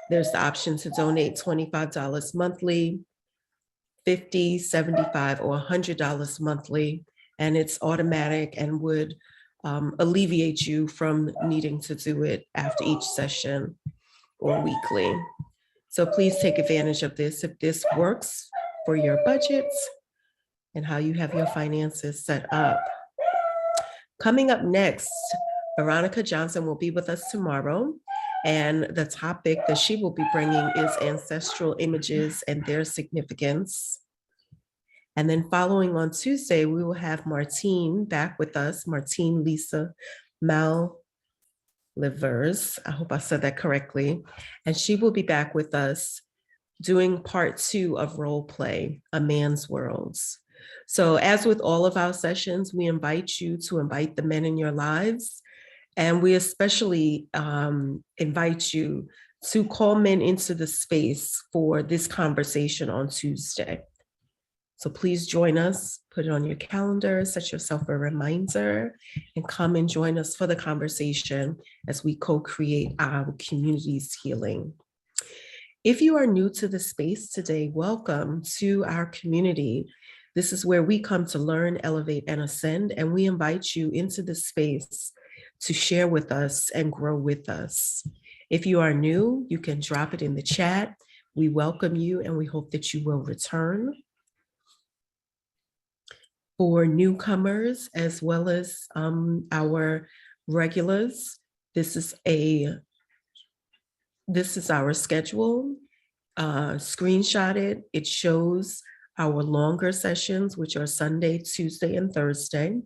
There's the option to donate $25 monthly, $50, $75, or $100 monthly, and it's automatic and would alleviate you from needing to do it after each session or weekly. So please take advantage of this if this works for your budgets and how you have your finances set up. Coming up next, Veronica Johnson will be with us tomorrow, and the topic that she will be bringing is ancestral images and their significance. And then following on Tuesday, we will have Martine back with us, Martine Lisa Malivers. I hope I said that correctly. And she will be back with us doing part 2 of Role Play, A Man's Worlds. So as with all of our sessions, we invite you to invite the men in your lives. And we especially invite you to call men into the space for this conversation on Tuesday. So please join us, put it on your calendar, set yourself a reminder, and come and join us for the conversation as we co-create our community's healing. If you are new to the space today, welcome to our community. This is where we come to learn, elevate, and ascend, and we invite you into the space to share with us and grow with us. If you are new, you can drop it in the chat. We welcome you and we hope that you will return. For newcomers as well as our regulars, this is our schedule. Screenshot it. It shows our longer sessions, which are Sunday, Tuesday, and Thursday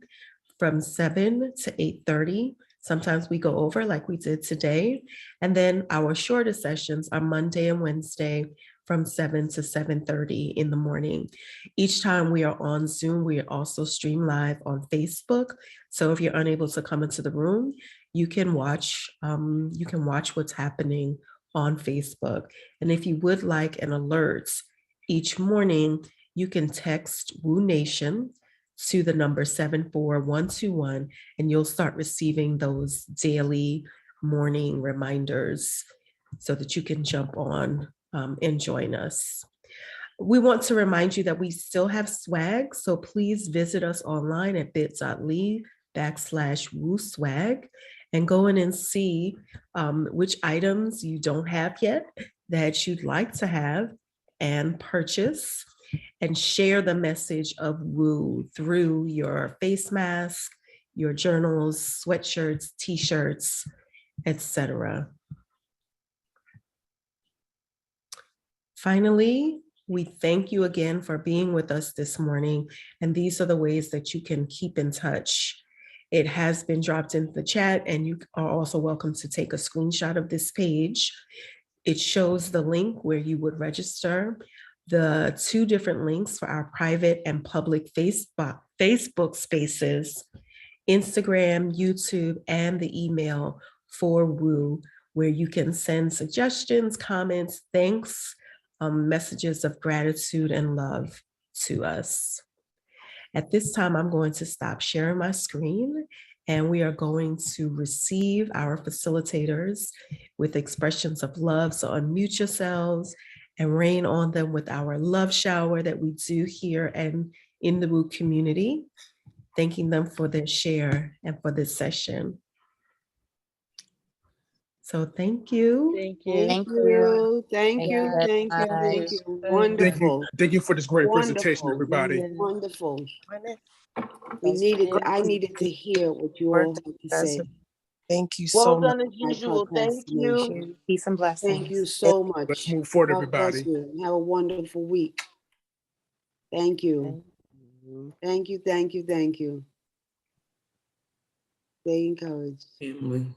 from 7 to 8:30. Sometimes we go over like we did today. And then our shorter sessions are Monday and Wednesday from 7 to 7:30 in the morning. Each time we are on Zoom, we also stream live on Facebook. So if you're unable to come into the room, you can watch what's happening on Facebook. And if you would like an alert each morning, you can text WU Nation to the number 74121, and you'll start receiving those daily morning reminders so that you can jump on and join us. We want to remind you that we still have swag, so please visit us online at bit.ly/WU swag and go in and see which items you don't have yet that you'd like to have and purchase, and share the message of WU through your face mask, your journals, sweatshirts, t-shirts, etc. Finally, we thank you again for being with us this morning, and these are the ways that you can keep in touch. It has been dropped into the chat, and you are also welcome to take a screenshot of this page. It shows the link where you would register, the 2 different links for our private and public Facebook spaces, Instagram, YouTube, and the email for WU, where you can send suggestions, comments, thanks, messages of gratitude and love to us. At this time, I'm going to stop sharing my screen, and we are going to receive our facilitators with expressions of love. So unmute yourselves and rain on them with our love shower that we do here and in the WU community, thanking them for their share and for this session. So thank you. Thank you. Thank you. Wonderful. Thank you for this great presentation, everybody. Wonderful. I needed to hear what you all had to say. Thank you Well so much. done as usual. Thank you. Peace and blessings. Thank you so much. Let's move forward, God bless everybody. you. Have a wonderful week. Thank you. Thank you. Stay encouraged. Family.